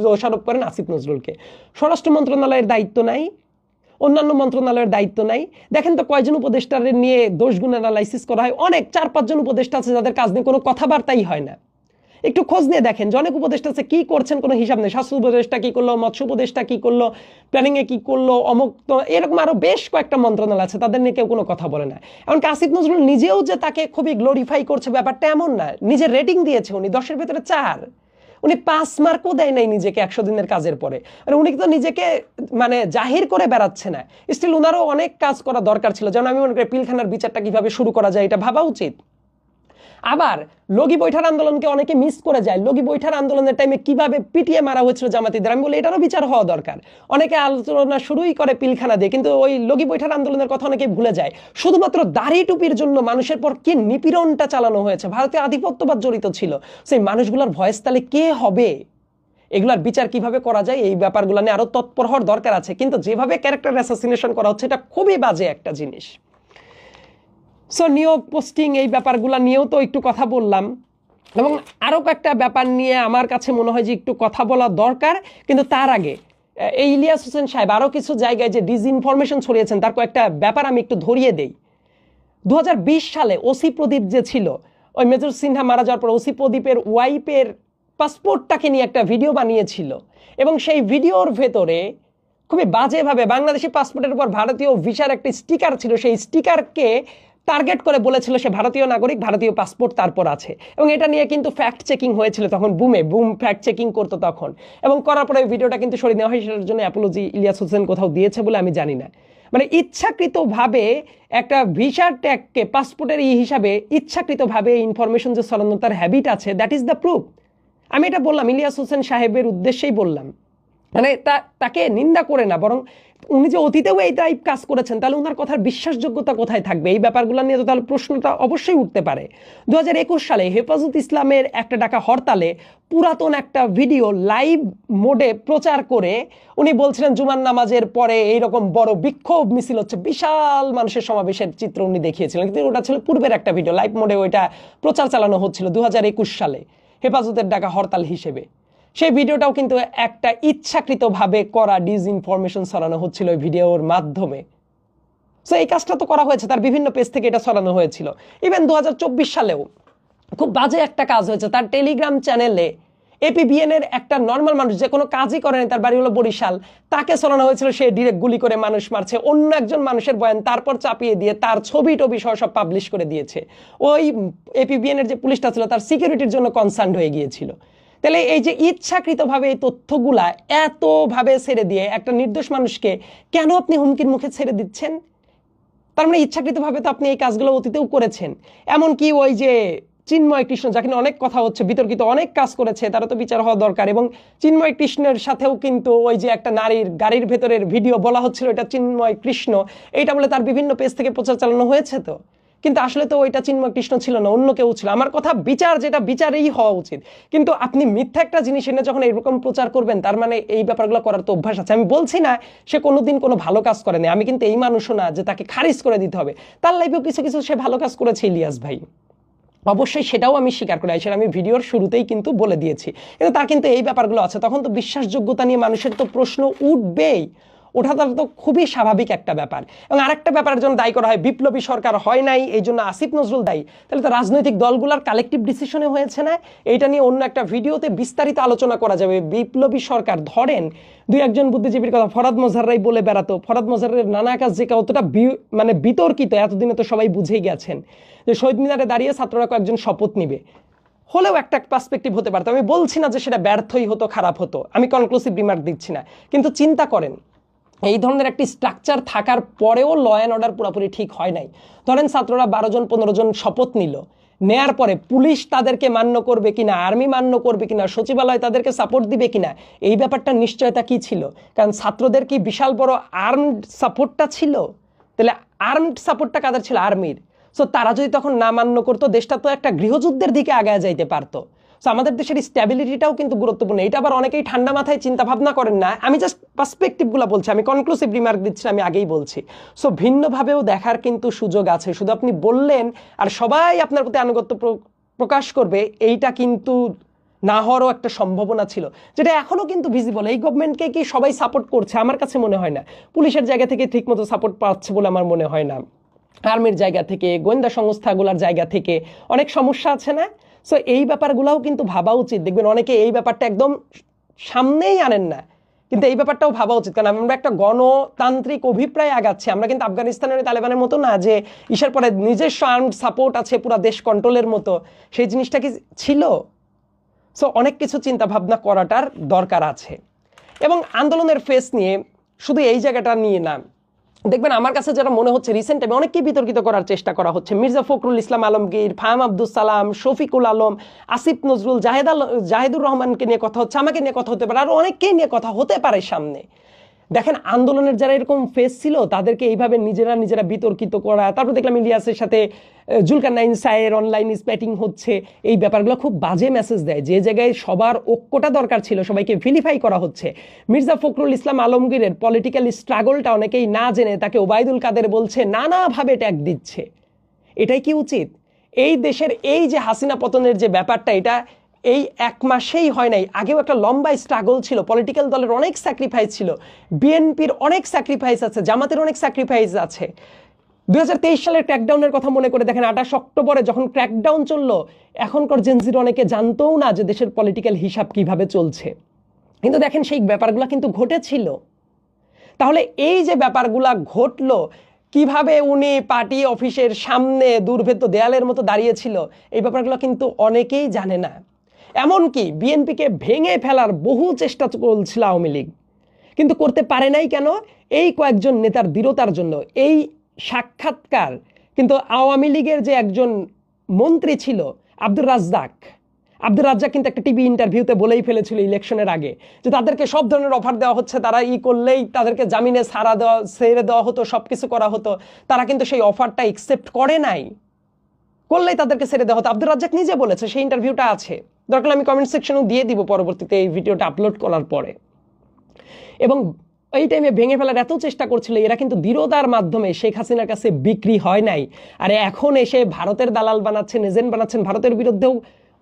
দোষারোপ করেন আসিফ নজরুলকে। স্বরাষ্ট্র মন্ত্রণালয়ের দায়িত্ব নাই, অন্যান্য মন্ত্রণালয়ের দায়িত্ব নাই। দেখেন তো কয়জন উপদেষ্টাদের নিয়ে দোষগুণ অ্যানালাইসিস করা হয়, অনেক 4-5 জন উপদেষ্টা আছে যাদের কাজ নিয়ে কোনো কথাবার্তাই হয় না। একটু খোঁজ নিয়ে দেখেন যে অনেক উপদেষ্টা আছে কি করছেন কোনো হিসাব নেই। স্বাস্থ্য উপদেষ্টা কি করলো, মৎস্য উপদেষ্টা কি করলো, প্ল্যানিংয়ে কি করলো, অমুক তো এরকম আরো বেশ কয়েকটা মন্ত্রণালয় আছে, তাদের নিয়ে কেউ কোনো কথা বলে না। এমনকি আসিফ নজরুল নিজেও যে তাকে খুবই গ্লোরিফাই করছে ব্যাপারটা এমন না। নিজের রেটিং দিয়েছে উনি 10-এর ভেতরে 4, উনি 5 মার্কও দেয় নাই নিজেকে 100 দিনের কাজের পরে। মানে উনি তো নিজেকে মানে জাহির করে বেড়াচ্ছে না, স্টিল উনারও অনেক কাজ করা দরকার ছিল। যেমন আমি মনে করি পিলখানার বিচারটা কিভাবে শুরু করা যায় এটা ভাবা উচিত। আবার লগি বৈঠার আন্দোলনকে অনেকে মিস করে যায়। লগি বৈঠার আন্দোলনের টাইমে কিভাবে পিটিয়ে মারা হয়েছিল জামাতিদের, আমি বলি এটারও বিচার হওয়া দরকার। অনেকে আলোচনা শুরুই করে পিলখানা দিয়ে, কিন্তু ওই লগি বৈঠার আন্দোলনের কথা অনেকে ভুলে যায়। শুধুমাত্র দাড়ি টুপির জন্য মানুষের পর কি নিপীড়নটা চালানো হয়েছে, ভারতীয় আধিপত্যবাদ জড়িত ছিল। সেই মানুষগুলোর ভয়েস তাহলে কে হবে, এগুলার বিচার কিভাবে করা যায়, এই ব্যাপারগুলো নিয়ে আরো তৎপর হওয়ার দরকার আছে। কিন্তু যেভাবে ক্যারেক্টার অ্যাসাসিনেশন করা হচ্ছে এটা খুবই বাজে একটা জিনিস। সো নিয়োগ পোস্টিং এই ব্যাপারগুলো নিয়েও তো একটু কথা বললাম, এবং আরও কয়েকটা ব্যাপার নিয়ে আমার কাছে মনে হয় যে একটু কথা বলা দরকার। কিন্তু তার আগে এই ইলিয়াস হোসেন সাহেব আরও কিছু জায়গায় যে ডিসইনফরমেশন ছড়িয়েছেন তার কয়েকটা ব্যাপার আমি একটু ধরিয়ে দেই। 2020 সালে ওসি প্রদীপ যে ছিল, ওই মেজর সিনহা মারা যাওয়ার পর ওসি প্রদীপের ওয়াইফের পাসপোর্টটাকে নিয়ে একটা ভিডিও বানিয়েছিল, এবং সেই ভিডিওর ভেতরে খুবই বাজেভাবে বাংলাদেশি পাসপোর্টের উপর ভারতীয় ভিসার একটা স্টিকার ছিল, সেই স্টিকারকে টার্গেট করে বলেছিল সে ভারতীয় নাগরিক, ভারতীয় পাসপোর্ট তারপর আছে। এবং এটা নিয়ে কিন্তু ফ্যাক্ট চেকিং হয়েছিল তখন, বুম ফ্যাক্ট চেকিং করতো তখন, এবং করার পরে ভিডিওটা কিন্তু সরিয়ে নেওয়া হয়। সেটার জন্য অ্যাপোলজি ইলিয়াস হোসেন কোথাও দিয়েছে বলে আমি জানি না। মানে ইচ্ছাকৃতভাবে একটা ভিসার ট্যাগকে পাসপোর্টের হিসাবে ইচ্ছাকৃতভাবে ইনফরমেশন যে ছড়ানো তার হ্যাবিট আছে, দ্যাট ইজ দ্য প্রুফ। আমি এটা বললাম ইলিয়াস হোসেন সাহেবের উদ্দেশ্যেই বললাম, মানে তাকে নিন্দা করে না, বরং উনি যে অতীতেও এই টাইপ কাজ করেছেন তাহলে ওনার কথার বিশ্বাসযোগ্যতা কোথায় থাকবে, এই ব্যাপারগুলো নিয়ে তো তাহলে প্রশ্নটা অবশ্যই উঠতে পারে। 2021 সালে হেফাজত ইসলামের একটা ডাকা হরতালে পুরাতন একটা ভিডিও লাইভ মোডে প্রচার করে উনি বলছিলেন জুমার নামাজের পরে এইরকম বড় বিক্ষোভ মিছিল হচ্ছে, বিশাল মানুষের সমাবেশের চিত্র উনি দেখিয়েছিলেন, কিন্তু ওটা ছিল পূর্বের একটা ভিডিও, লাইভ মোডে ওইটা প্রচার চালানো হচ্ছিল 2021 সালে হেফাজতের ডাকা হরতাল হিসেবে। সেই ভিডিওটাও কিন্তু একটা ইচ্ছাকৃতভাবে করা ডিসইনফরমেশন ছড়ানো হচ্ছিল ওই ভিডিওর মাধ্যমে। সো এই কাজটা তো করা হয়েছে, তার বিভিন্ন পেজ থেকে এটা ছড়ানো হয়েছিল। ইভেন 2024 সালেও খুব বাজে একটা কাজ হয়েছে, তার টেলিগ্রাম চ্যানেলে এপিবিএন এর একটা নর্মাল মানুষ যে কোনো কাজই করেনি, তার বাড়ি হলো বরিশাল, তাকে ছড়ানো হয়েছিল সে ডিরেক্ট গুলি করে মানুষ মারছে, অন্য একজন মানুষের বয়ান তারপর চাপিয়ে দিয়ে তার ছবি টবি সহ সব পাবলিশ করে দিয়েছে। ওই এপিবিএন এর যে পুলিশটা ছিল তার সিকিউরিটির জন্য কনসার্ন হয়ে গিয়েছিল। তাহলে এই যে ইচ্ছাকৃতভাবে এই তথ্যগুলা এতভাবে ছেড়ে দিয়ে একটা নির্দোষ মানুষকে কেন আপনি হুমকির মুখে ছেড়ে দিচ্ছেন? তার মানে ইচ্ছাকৃতভাবে তো আপনি এই কাজগুলো অতীতেও করেছেন। এমনকি ওই যে চিন্ময় কৃষ্ণ, যাকে অনেক কথা হচ্ছে, বিতর্কিত অনেক কাজ করেছে, তারা তো বিচার হওয়া দরকার। এবং চিন্ময় কৃষ্ণের সাথেও কিন্তু ওই যে একটা নারীর গাড়ির ভেতরের ভিডিও বলা হচ্ছিল এটা চিন্ময় কৃষ্ণ, এইটা বলে তার বিভিন্ন পেজ থেকে প্রচার চালানো হয়েছে। তো কিন্তু আসলে তো ওইটা চিন্ময় কৃষ্ণ ছিল না, অন্য কেউ ছিল। আমার কথা বিচার যেটা বিচারেই হওয়া উচিত, কিন্তু আপনি মিথ্যা একটা জিনিস এনে যখন এরকম প্রচার করবেন তার মানে এই ব্যাপারগুলো করার তো অভ্যাস আছে। আমি বলছি না সে কোনোদিন কোনো ভালো কাজ করেনি, আমি কিন্তু এই মানুষও না যে তাকে খারিজ করে দিতে হবে, তার লাইফেও কিছু কিছু সে ভালো কাজ করেছে ইলিয়াস ভাই, অবশ্যই সেটাও আমি স্বীকার করি, সেটা আমি ভিডিওর শুরুতেই কিন্তু বলে দিয়েছি। কিন্তু তার কিন্তু এই ব্যাপারগুলো আছে, তখন তো বিশ্বাসযোগ্যতা নিয়ে মানুষের তো প্রশ্ন উঠবেই, ওঠাটা তো খুবই স্বাভাবিক একটা ব্যাপার। এবং আরেকটা ব্যাপারের জন্য দায়ী করা হয় বিপ্লবী সরকার হয় নাই এই জন্য আসিফ নজরুল দায়ী, তাহলে তো রাজনৈতিক দলগুলোর কালেকটিভ ডিসিশনে হয়েছে না? এইটা নিয়ে অন্য একটা ভিডিওতে বিস্তারিত আলোচনা করা যাবে। বিপ্লবী সরকার ধরেন দুই একজন বুদ্ধিজীবীর কথা ফরহাদ মোজাহাররাই বলে বেড়াতো, ফরহাদ মোজাহারের নানা কাজ যে কতটা মানে বিতর্কিত এতদিনে তো সবাই বুঝেই গেছেন, যে শহীদ মিনারে দাঁড়িয়ে ছাত্ররা কয়েকজন শপথ নিবে, হলেও একটা পার্সপেক্টিভ হতে পারতো। আমি বলছি না যে সেটা ব্যর্থই হতো, খারাপ হতো, আমি কনক্লুসিভ রিমার্ক দিচ্ছি না, কিন্তু চিন্তা করেন এই ধরনের একটি স্ট্রাকচার থাকার পরেও ল অ্যান্ড অর্ডার পুরোপুরি ঠিক হয় নাই। ধরেন ছাত্ররা 12 জন 15 জন শপথ নিল, নেয়ার পরে পুলিশ তাদেরকে মান্য করবে কিনা, আর্মি মান্য করবে কিনা, সচিবালয় তাদেরকে সাপোর্ট দিবে কিনা, এই ব্যাপারটা নিশ্চয়তা কি ছিল? কারণ ছাত্রদের কি বিশাল বড় আর্মড সাপোর্টটা ছিল? তাহলে আর্মড সাপোর্টটা কাদের ছিল? আর্মির। সো তারা যদি তখন না মান্য করতো, দেশটা তো একটা গৃহযুদ্ধের দিকে আগায় যাইতে পারতো। সো আমাদের দেশের স্ট্যাবিলিটিটাও কিন্তু গুরুত্বপূর্ণ। এটা আবার অনেকেই ঠান্ডা মাথায় চিন্তা ভাবনা করেন না, আমি জাস্ট পার্সপেক্টিভগুলো বলছি, আমি কনক্লুসিভ রিমার্ক দিচ্ছি, আমি আগেই বলছি। সো ভিন্নভাবেও দেখার কিন্তু সুযোগ আছে, শুধু আপনি বললেন আর সবাই আপনার প্রতি আনুগত্য প্রকাশ করবে এইটা কিন্তু না হওয়ারও একটা সম্ভাবনা ছিল, যেটা এখনো কিন্তু ভিজিবল। এই গভর্নমেন্টকে কি সবাই সাপোর্ট করছে? আমার কাছে মনে হয় না। পুলিশের জায়গা থেকে ঠিকমতো সাপোর্ট পাচ্ছে বলে আমার মনে হয় না, আর্মির জায়গা থেকে, গোয়েন্দা সংস্থাগুলোর জায়গা থেকে অনেক সমস্যা আছে না? সো এই ব্যাপারগুলোও কিন্তু ভাবা উচিত। দেখবেন অনেকে এই ব্যাপারটা একদম সামনেই আনেন না, কিন্তু এই ব্যাপারটাও ভাবা উচিত, কারণ আমরা একটা গণতান্ত্রিক অভিপ্রায় আগাচ্ছি। আমরা কিন্তু আফগানিস্তানের তালেবানের মতো না যে ইসার পরে নিজস্ব আর্মড সাপোর্ট আছে পুরো দেশ কন্ট্রোলের মতো, সেই জিনিসটা কি ছিল? সো অনেক কিছু চিন্তা ভাবনা করাটার দরকার আছে। এবং আন্দোলনের ফেস নিয়ে শুধু এই জায়গাটা নিয়ে না, দেখবেন আমার কাছে যেটা মনে হচ্ছে রিসেন্ট টাইমে অনেককেই বিতর্কিত করার চেষ্টা করা হচ্ছে। মির্জা ফখরুল ইসলাম আলমগীর, ফাহাম আব্দুল সালাম, শফিকুল আলম, আসিফ নজরুল, জাহেদুর রহমানকে নিয়ে কথা হচ্ছে, আমাকে নিয়ে কথা হতে পারে, আর অনেককেই নিয়ে কথা হতে পারে সামনে। দেখেন আন্দোলনের যারা এরকম ফেস ছিল তাদেরকে এইভাবে নিজেরা বিতর্কিত করা, তারপর দেখলাম ইলিয়াসের সাথে জুলকারনাইন সায়ের অনলাইন স্প্যাটিং হচ্ছে, এই ব্যাপারগুলো খুব বাজে মেসেজ দেয়। যে জায়গায় সবার ঐক্যটা দরকার ছিল সবাইকে ভিলিফাই করা হচ্ছে। মির্জা ফখরুল ইসলাম আলমগীরের পলিটিক্যাল স্ট্রাগলটা অনেকেই না জেনে তাকে ওবায়দুল কাদের বলছে, নানাভাবে ট্যাগ দিচ্ছে। এটাই কি উচিত? এই দেশের এই যে হাসিনা পতনের যে ব্যাপারটা, এটা এই এক মাসেই হয় নাই, আগেও একটা লম্বা স্ট্রাগল ছিল, পলিটিক্যাল দলের অনেক স্যাক্রিফাইস ছিল, বিএনপির অনেক স্যাক্রিফাইস আছে, জামাতের অনেক স্যাক্রিফাইস আছে। 2023 সালের ক্র্যাকডাউনের কথা মনে করে দেখেন, 28 অক্টোবরে যখন ক্র্যাকডাউন চললো, এখনকার জেনজির অনেকে জানতও না যে দেশের পলিটিক্যাল হিসাব কিভাবে চলছে, কিন্তু দেখেন সেই ব্যাপারগুলো কিন্তু ঘটেছিল। তাহলে এই যে ব্যাপারগুলা ঘটলো, কিভাবে উনি পার্টি অফিসের সামনে দুর্ভেদ্য দেয়ালের মতো দাঁড়িয়েছিল, এই ব্যাপারগুলো কিন্তু অনেকেই জানে না। এমনকি বিএনপিকে ভেঙে ফেলার বহু চেষ্টা চলছিল আওয়ামী লীগ, কিন্তু করতে পারে নাই কেন? এই কয়েকজন নেতার দৃঢ়তার জন্য। এই সাক্ষাৎকার কিন্তু আওয়ামী লীগের যে একজন মন্ত্রী ছিল আব্দুর রাজ্জাক কিন্তু একটা টিভি ইন্টারভিউতে বলেই ফেলেছিল ইলেকশনের আগে যে তাদেরকে সব ধরনের অফার দেওয়া হচ্ছে, তারা করলেই তাদেরকে জামিনে ছেড়ে দেওয়া হতো, সবকিছু করা হতো। তারা কিন্তু সেই অফারটা একসেপ্ট করে নাই, করলেই তাদেরকে ছেড়ে দেওয়া হতো। আব্দুর রাজ্জাক নিজে বলেছে, সেই ইন্টারভিউটা আছে, দরকার আমি কমেন্ট সেকশনেও দিয়ে দিব পরবর্তীতে এই ভিডিওটা আপলোড করার পরে। এবং এই টাইমে ভেঙে ফেলার এত চেষ্টা করছিল, এরা কিন্তু দৃঢ়তার মাধ্যমে শেখ হাসিনার কাছে বিক্রি হয় নাই। আর এখন এসে ভারতের দালাল বানাচ্ছেন, এজেন্ট বানাচ্ছেন, ভারতের বিরুদ্ধেও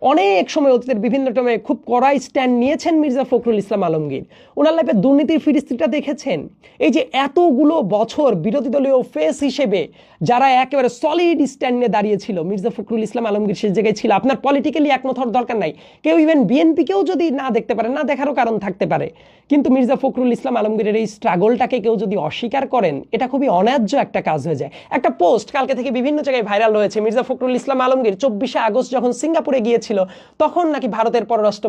অনেক সময় অতীতের বিভিন্ন টাইমে খুব কড়া স্ট্যান্ড নিয়েছেন মির্জা ফখরুল ইসলাম আলমগীর। ওনার লাইফে দুর্নীতির ফিরিস্তিটা দেখেছেন। এই যে এতগুলো বছর বিরোধী দলীয় ফেস হিসেবে যারা একেবারে সলিড স্ট্যান্ড নিয়ে দাঁড়িয়েছিল, মির্জা ফখরুল ইসলাম আলমগীর সেই জায়গায় ছিল। আপনার পলিটিক্যালি একমত হওয়ার দরকার নাই, কেউ ইভেন বিএনপিকেও যদি না দেখতে পারে, না দেখারও কারণ থাকতে পারে, কিন্তু মির্জা ফখরুল ইসলাম আলমগীরের এই স্ট্রাগলটাকে কেউ যদি অস্বীকার করেন, এটা খুবই অন্যায্য একটা কাজ হয়ে যায়। একটা পোস্ট কালকে থেকে বিভিন্ন জায়গায় ভাইরাল হয়েছে, মির্জা ফখরুল ইসলাম আলমগীর 24শে আগস্ট যখন সিঙ্গাপুরে গিয়েছিল তখন নাকি ভারতের পররাষ্ট্র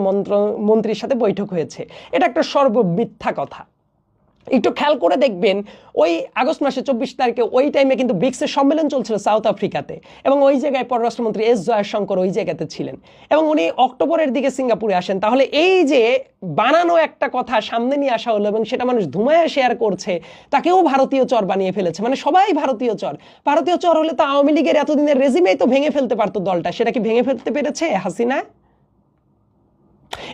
মন্ত্রীর সাথে বৈঠক হয়েছে। এটা একটা সর্বমিথ্যা কথা। একটু খেয়াল করে দেখবেন, ওই আগস্ট মাসে 24 তারিখে ওই টাইমে কিন্তু ব্রিক্সের সম্মেলন চলছিল সাউথ আফ্রিকাতে, এবং ওই জায়গায় পররাষ্ট্রমন্ত্রী এস জয়শঙ্কর ওই জায়গাতে ছিলেন, এবং উনি অক্টোবরের দিকে সিঙ্গাপুরে আসেন। তাহলে এই যে বানানো একটা কথা সামনে নিয়ে আসা হলো এবং সেটা মানুষ ধুমায়া শেয়ার করছে, তাকেও ভারতীয় চর বানিয়ে ফেলেছে। মানে সবাই ভারতীয় চর। ভারতীয় চর হলে তো আওয়ামী লীগের এতদিনের রেজিমেই তো ভেঙে ফেলতে পারতো দলটা, সেটা কি ভেঙে ফেলতে পেরেছে হাসিনা?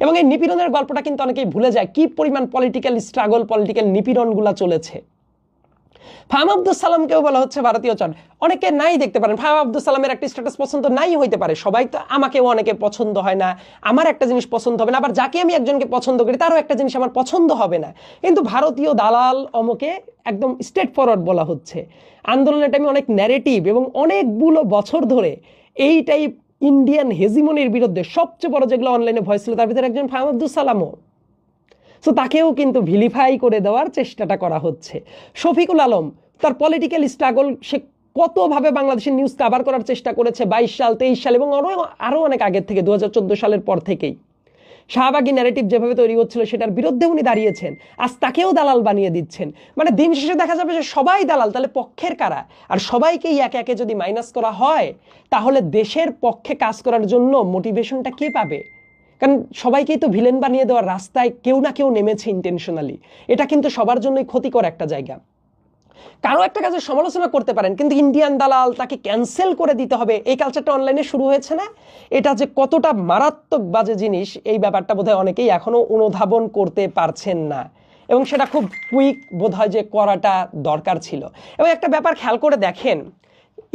এবং এই নিপীড়নের গল্পটা কিন্তু অনেকেই ভুলে যায়, কি পরিমাণ পলিটিক্যাল স্ট্রাগল, পলিটিক্যাল নিপীড়নগুলো চলেছে। ফাহাম আব্দুল সালামকেও বলা হচ্ছে ভারতীয় চর। অনেকে নাই দেখতে পারেন, ফাহাম আব্দুল সালামের একটা স্ট্যাটাস পছন্দ নাই হইতে পারে, সবাই তো, আমাকেও অনেকে পছন্দ হয় না, আমার একটা জিনিস পছন্দ হবে না, আবার যাকে আমি একজনকে পছন্দ করি তারও একটা জিনিস আমার পছন্দ হবে না, কিন্তু ভারতীয় দালাল অমকে একদম স্ট্রেট ফরওয়ার্ড বলা হচ্ছে। আন্দোলনের টাইমে অনেক ন্যারেটিভ এবং অনেকগুলো বছর ধরে এই টাইপ ইন্ডিয়ান হেজিমনির বিরুদ্ধে সবচেয়ে বড় যেগুলো অনলাইনে ভয়েস ছিল, তার ভিতরে একজন ফাহাম আব্দুল সালামও। সো তাকেও কিন্তু ভিলিফাই করে দেওয়ার চেষ্টাটা করা হচ্ছে। শফিকুল আলম তার পলিটিক্যাল স্ট্রাগল সে কতভাবে বাংলাদেশের নিউজ কাভার করার চেষ্টা করেছে 22 সাল, 23 সাল এবং আরও অনেক আগের থেকে, 2014 সালের পর থেকেই শাহবাগী ন্যারেটিভ যেভাবে তৈরি হচ্ছিল সেটার বিরুদ্ধে উনি দাঁড়িয়েছেন। আজ তাকেও দালাল বানিয়ে দিচ্ছেন। মানে দিন শেষে দেখা যাবে যে সবাই দালাল, তাহলে পক্ষের কারা? আর সবাইকেই একে একে যদি মাইনাস করা হয়, তাহলে দেশের পক্ষে কাজ করার জন্য মোটিভেশনটা কে পাবে? কারণ সবাইকেই তো ভিলেন বানিয়ে দেওয়ার রাস্তায় কেউ না কেউ নেমেছে ইন্টেনশনালি। এটা কিন্তু সবার জন্যই ক্ষতিকর একটা জায়গা। কারো একটা কাজের সমালোচনা করতে পারেন, কিন্তু ইন্ডিয়ান দালাল, তাকে ক্যান্সেল করে দিতে হবে, এই কালচারটা অনলাইনে শুরু হয়েছে না? এটা যে কতটা মারাত্মক বাজে জিনিস, এই ব্যাপারটা বোধহয় অনেকেই এখনো অনুধাবন করতে পারছেন না, এবং সেটা খুব কুইক বোধহয় যে করাটা দরকার ছিল। এবং একটা ব্যাপার খেয়াল করে দেখেন,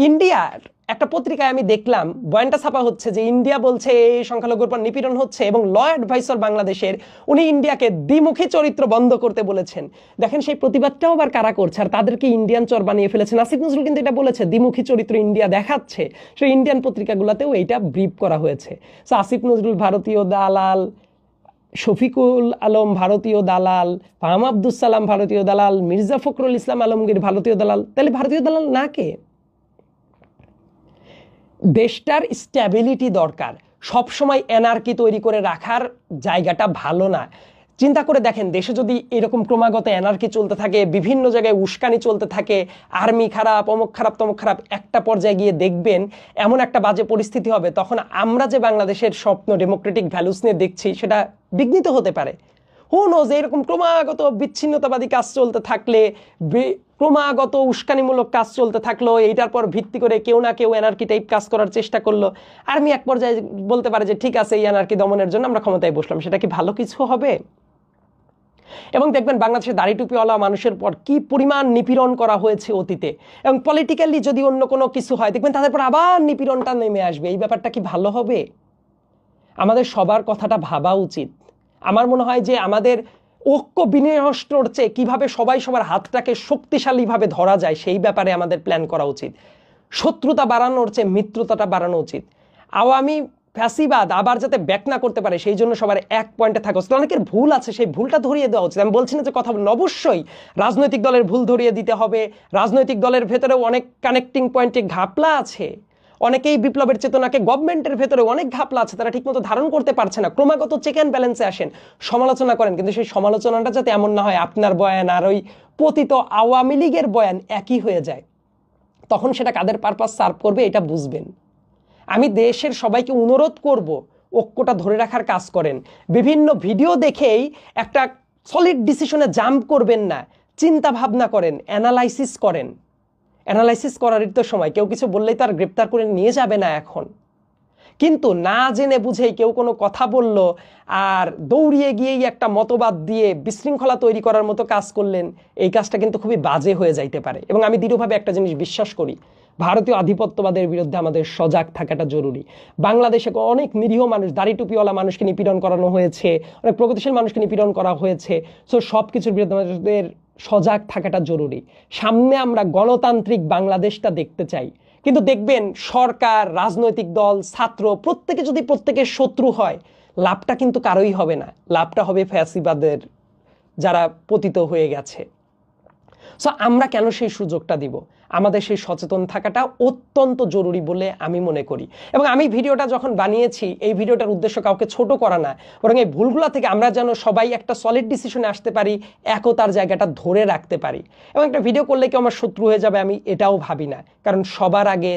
ইন্ডিয়ার একটা পত্রিকায় আমি দেখলাম বয়ানটা ছাপা হচ্ছে যে ইন্ডিয়া বলছে এই সংখ্যালঘুর উপর নিপীড়ন হচ্ছে এবং ল অ্যাডভাইসর বাংলাদেশের উনি ইন্ডিয়াকে দ্বিমুখী চরিত্র বন্ধ করতে বলেছেন। দেখেন সেই প্রতিবাদটাও আবার কারা করছে আর তাদেরকে ইন্ডিয়ান চর বানিয়ে ফেলেছেন। আসিফ নজরুল কিন্তু এটা বলেছে দ্বিমুখী চরিত্র ইন্ডিয়া দেখাচ্ছে, সেই ইন্ডিয়ান পত্রিকাগুলোতেও এইটা ব্রিফ করা হয়েছে। সো আসিফ নজরুল ভারতীয় দালাল, শফিকুল আলম ভারতীয় দালাল, ফাহাম আব্দুস সালাম ভারতীয় দালাল, মির্জা ফখরুল ইসলাম আলমগীর ভারতীয় দালাল, তাহলে ভারতীয় দালাল না কে? দেশটার স্ট্যাবিলিটি দরকার, সবসময় এনার্কি তৈরি করে রাখার জায়গাটা ভালো না। চিন্তা করে দেখেন দেশে যদি এরকম ক্রমাগত এনার্কি চলতে থাকে, বিভিন্ন জায়গায় উস্কানি চলতে থাকে, আর্মি খারাপ, অমুক খারাপ, তমুক খারাপ, একটা পর্যায়ে গিয়ে দেখবেন এমন একটা বাজে পরিস্থিতি হবে, তখন আমরা যে বাংলাদেশের স্বপ্ন ডেমোক্রেটিক ভ্যালুস নিয়ে দেখছি সেটা বিঘ্নিত হতে পারে। হু নোজ এরকম ক্রমাগত বিচ্ছিন্নতাবাদী কাজ চলতে থাকলে, ক্রমাগত উস্কানিমূলক কাজ চলতে থাকলো, এইটার পর ভিত্তি করে কেউ না কেউ এনার্কি টাইপ কাজ করার চেষ্টা করলো, আর্মি এক পর্যায়ে বলতে পারে যে ঠিক আছে এই এনার্কি দমনের জন্য আমরা ক্ষমতায় বসলাম, সেটা কি ভালো কিছু হবে? এবং দেখবেন বাংলাদেশে দাড়ি টুপিওয়ালা মানুষের পর কি পরিমাণ নিপীড়ন করা হয়েছে অতীতে, এবং পলিটিক্যালি যদি অন্য কোনো কিছু হয় দেখবেন তাদের পর আবার নিপীড়নটা নেমে আসবে। এই ব্যাপারটা কি ভালো হবে? আমাদের সবার কথাটা ভাবা উচিত। আমার মনে হয় যে আমাদের ঐক্য বিনষ্টর চেয়ে কীভাবে সবাই সবার হাতটাকে শক্তিশালীভাবে ধরা যায় সেই ব্যাপারে আমাদের প্ল্যান করা উচিত। শত্রুতা বাড়ানোর চেয়ে মিত্রতাটা বাড়ানো উচিত। আওয়ামী ফ্যাসিবাদ আবার যাতে ব্যাক না করতে পারে সেই জন্য সবার এক পয়েন্টে থাকা উচিত। অনেকের ভুল আছে, সেই ভুলটা ধরিয়ে দেওয়া উচিত। আমি বলছি না যে কথা বলেন, অবশ্যই রাজনৈতিক দলের ভুল ধরিয়ে দিতে হবে। রাজনৈতিক দলের ভেতরেও অনেক কানেক্টিং পয়েন্টে ঘাপলা আছে, অনেকেই বিপ্লবের চেতনাকে গভর্নমেন্টের ভেতরে অনেক ঘাপলা আছে, তারা ঠিকমতো ধারণ করতে পারছে না। ক্রমাগত চেক অ্যান্ড ব্যালেন্সে আসেন, সমালোচনা করেন, কিন্তু সেই সমালোচনাটা যাতে এমন না হয় আপনার বয়ান আর ওই পতিত আওয়ামী লীগের বয়ান একই হয়ে যায়, তখন সেটা কাদের পারপাস সার্ভ করবে এটা বুঝবেন। আমি দেশের সবাইকে অনুরোধ করব ঐক্যটা ধরে রাখার কাজ করেন। বিভিন্ন ভিডিও দেখেই একটা সলিড ডিসিশনে জাম্প করবেন না, চিন্তা ভাবনা করেন, অ্যানালাইসিস করেন। অ্যানালাইসিস করারই তো সময়। কেউ কিছু বললেই তার গ্রেপ্তার করে নিয়ে যাবে না এখন। কিন্তু না জেনে বুঝেই কেউ কোনো কথা বলল আর দৌড়িয়ে গিয়েই একটা মতবাদ দিয়ে বিশৃঙ্খলা তৈরি করার মতো কাজ করলেন, এই কাজটা কিন্তু খুবই বাজে হয়ে যাইতে পারে। এবং আমি দৃঢ়ভাবে একটা জিনিস বিশ্বাস করি, ভারতীয় আধিপত্যবাদের বিরুদ্ধে আমাদের সজাগ থাকাটা জরুরি। বাংলাদেশে অনেক নিরীহ মানুষ, দাড়ি টুপিওয়ালা মানুষকে নিপীড়ন করানো হয়েছে, অনেক প্রগতিশীল মানুষকে নিপীড়ন করা হয়েছে। সো সব কিছুর বিরুদ্ধে আমাদের সজাগ থাকাটা জরুরি। সামনে আমরা গণতান্ত্রিক বাংলাদেশটা দেখতে চাই, কিন্তু দেখবেন সরকার, রাজনৈতিক দল, ছাত্র প্রত্যেকে যদি প্রত্যেকের শত্রু হয়, লাভটা কিন্তু কারোই হবে না, লাভটা হবে ফ্যাসিবাদের যারা পতিত হয়ে গেছে। সো আমরা কেন সেই সুযোগটা দিব? আমাদের সেই সচেতন থাকাটা অত্যন্ত জরুরি বলে আমি মনে করি। এবং আমি ভিডিওটা যখন বানিয়েছি, এই ভিডিওটার উদ্দেশ্য কাউকে ছোট করা না, বরং এই ভুলগুলো থেকে আমরা যেন সবাই একটা সলিড ডিসিশনে আসতে পারি, একতার জায়গাটা ধরে রাখতে পারি। এবং একটা ভিডিও করলে কি আমার শত্রু হয়ে যাবে আমি এটাও ভাবি না, কারণ সবার আগে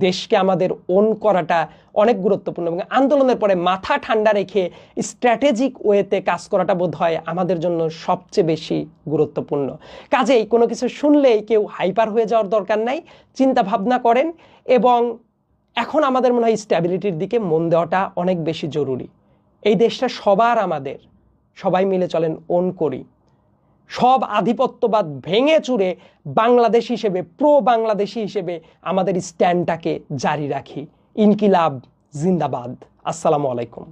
দেশকে আমাদের ওন করাটা অনেক গুরুত্বপূর্ণ। এবং আন্দোলনের পরে মাথা ঠান্ডা রেখে স্ট্র্যাটেজিক ওয়েতে কাজ করাটা বোধ হয় আমাদের জন্য সবচেয়ে বেশি গুরুত্বপূর্ণ। কাজেই কোনো কিছু শুনলেই কেউ হাইপার হয়ে যাওয়ার দরকার নাই, চিন্তা ভাবনা করেন। এবং এখন আমাদের মনে হয় স্ট্যাবিলিটির দিকে মন দেওয়াটা অনেক বেশি জরুরি। এই দেশটা সবার, আমাদের, সবাই মিলে চলেন ওন করি, সব আধিপত্যবাদ ভেঙে চুরে বাংলাদেশি হিসেবে, প্রো বাংলাদেশি হিসেবে আমাদের স্ট্যান্ডটাকে জারি রাখি। ইনকিলাব জিন্দাবাদ। আসসালামু আলাইকুম।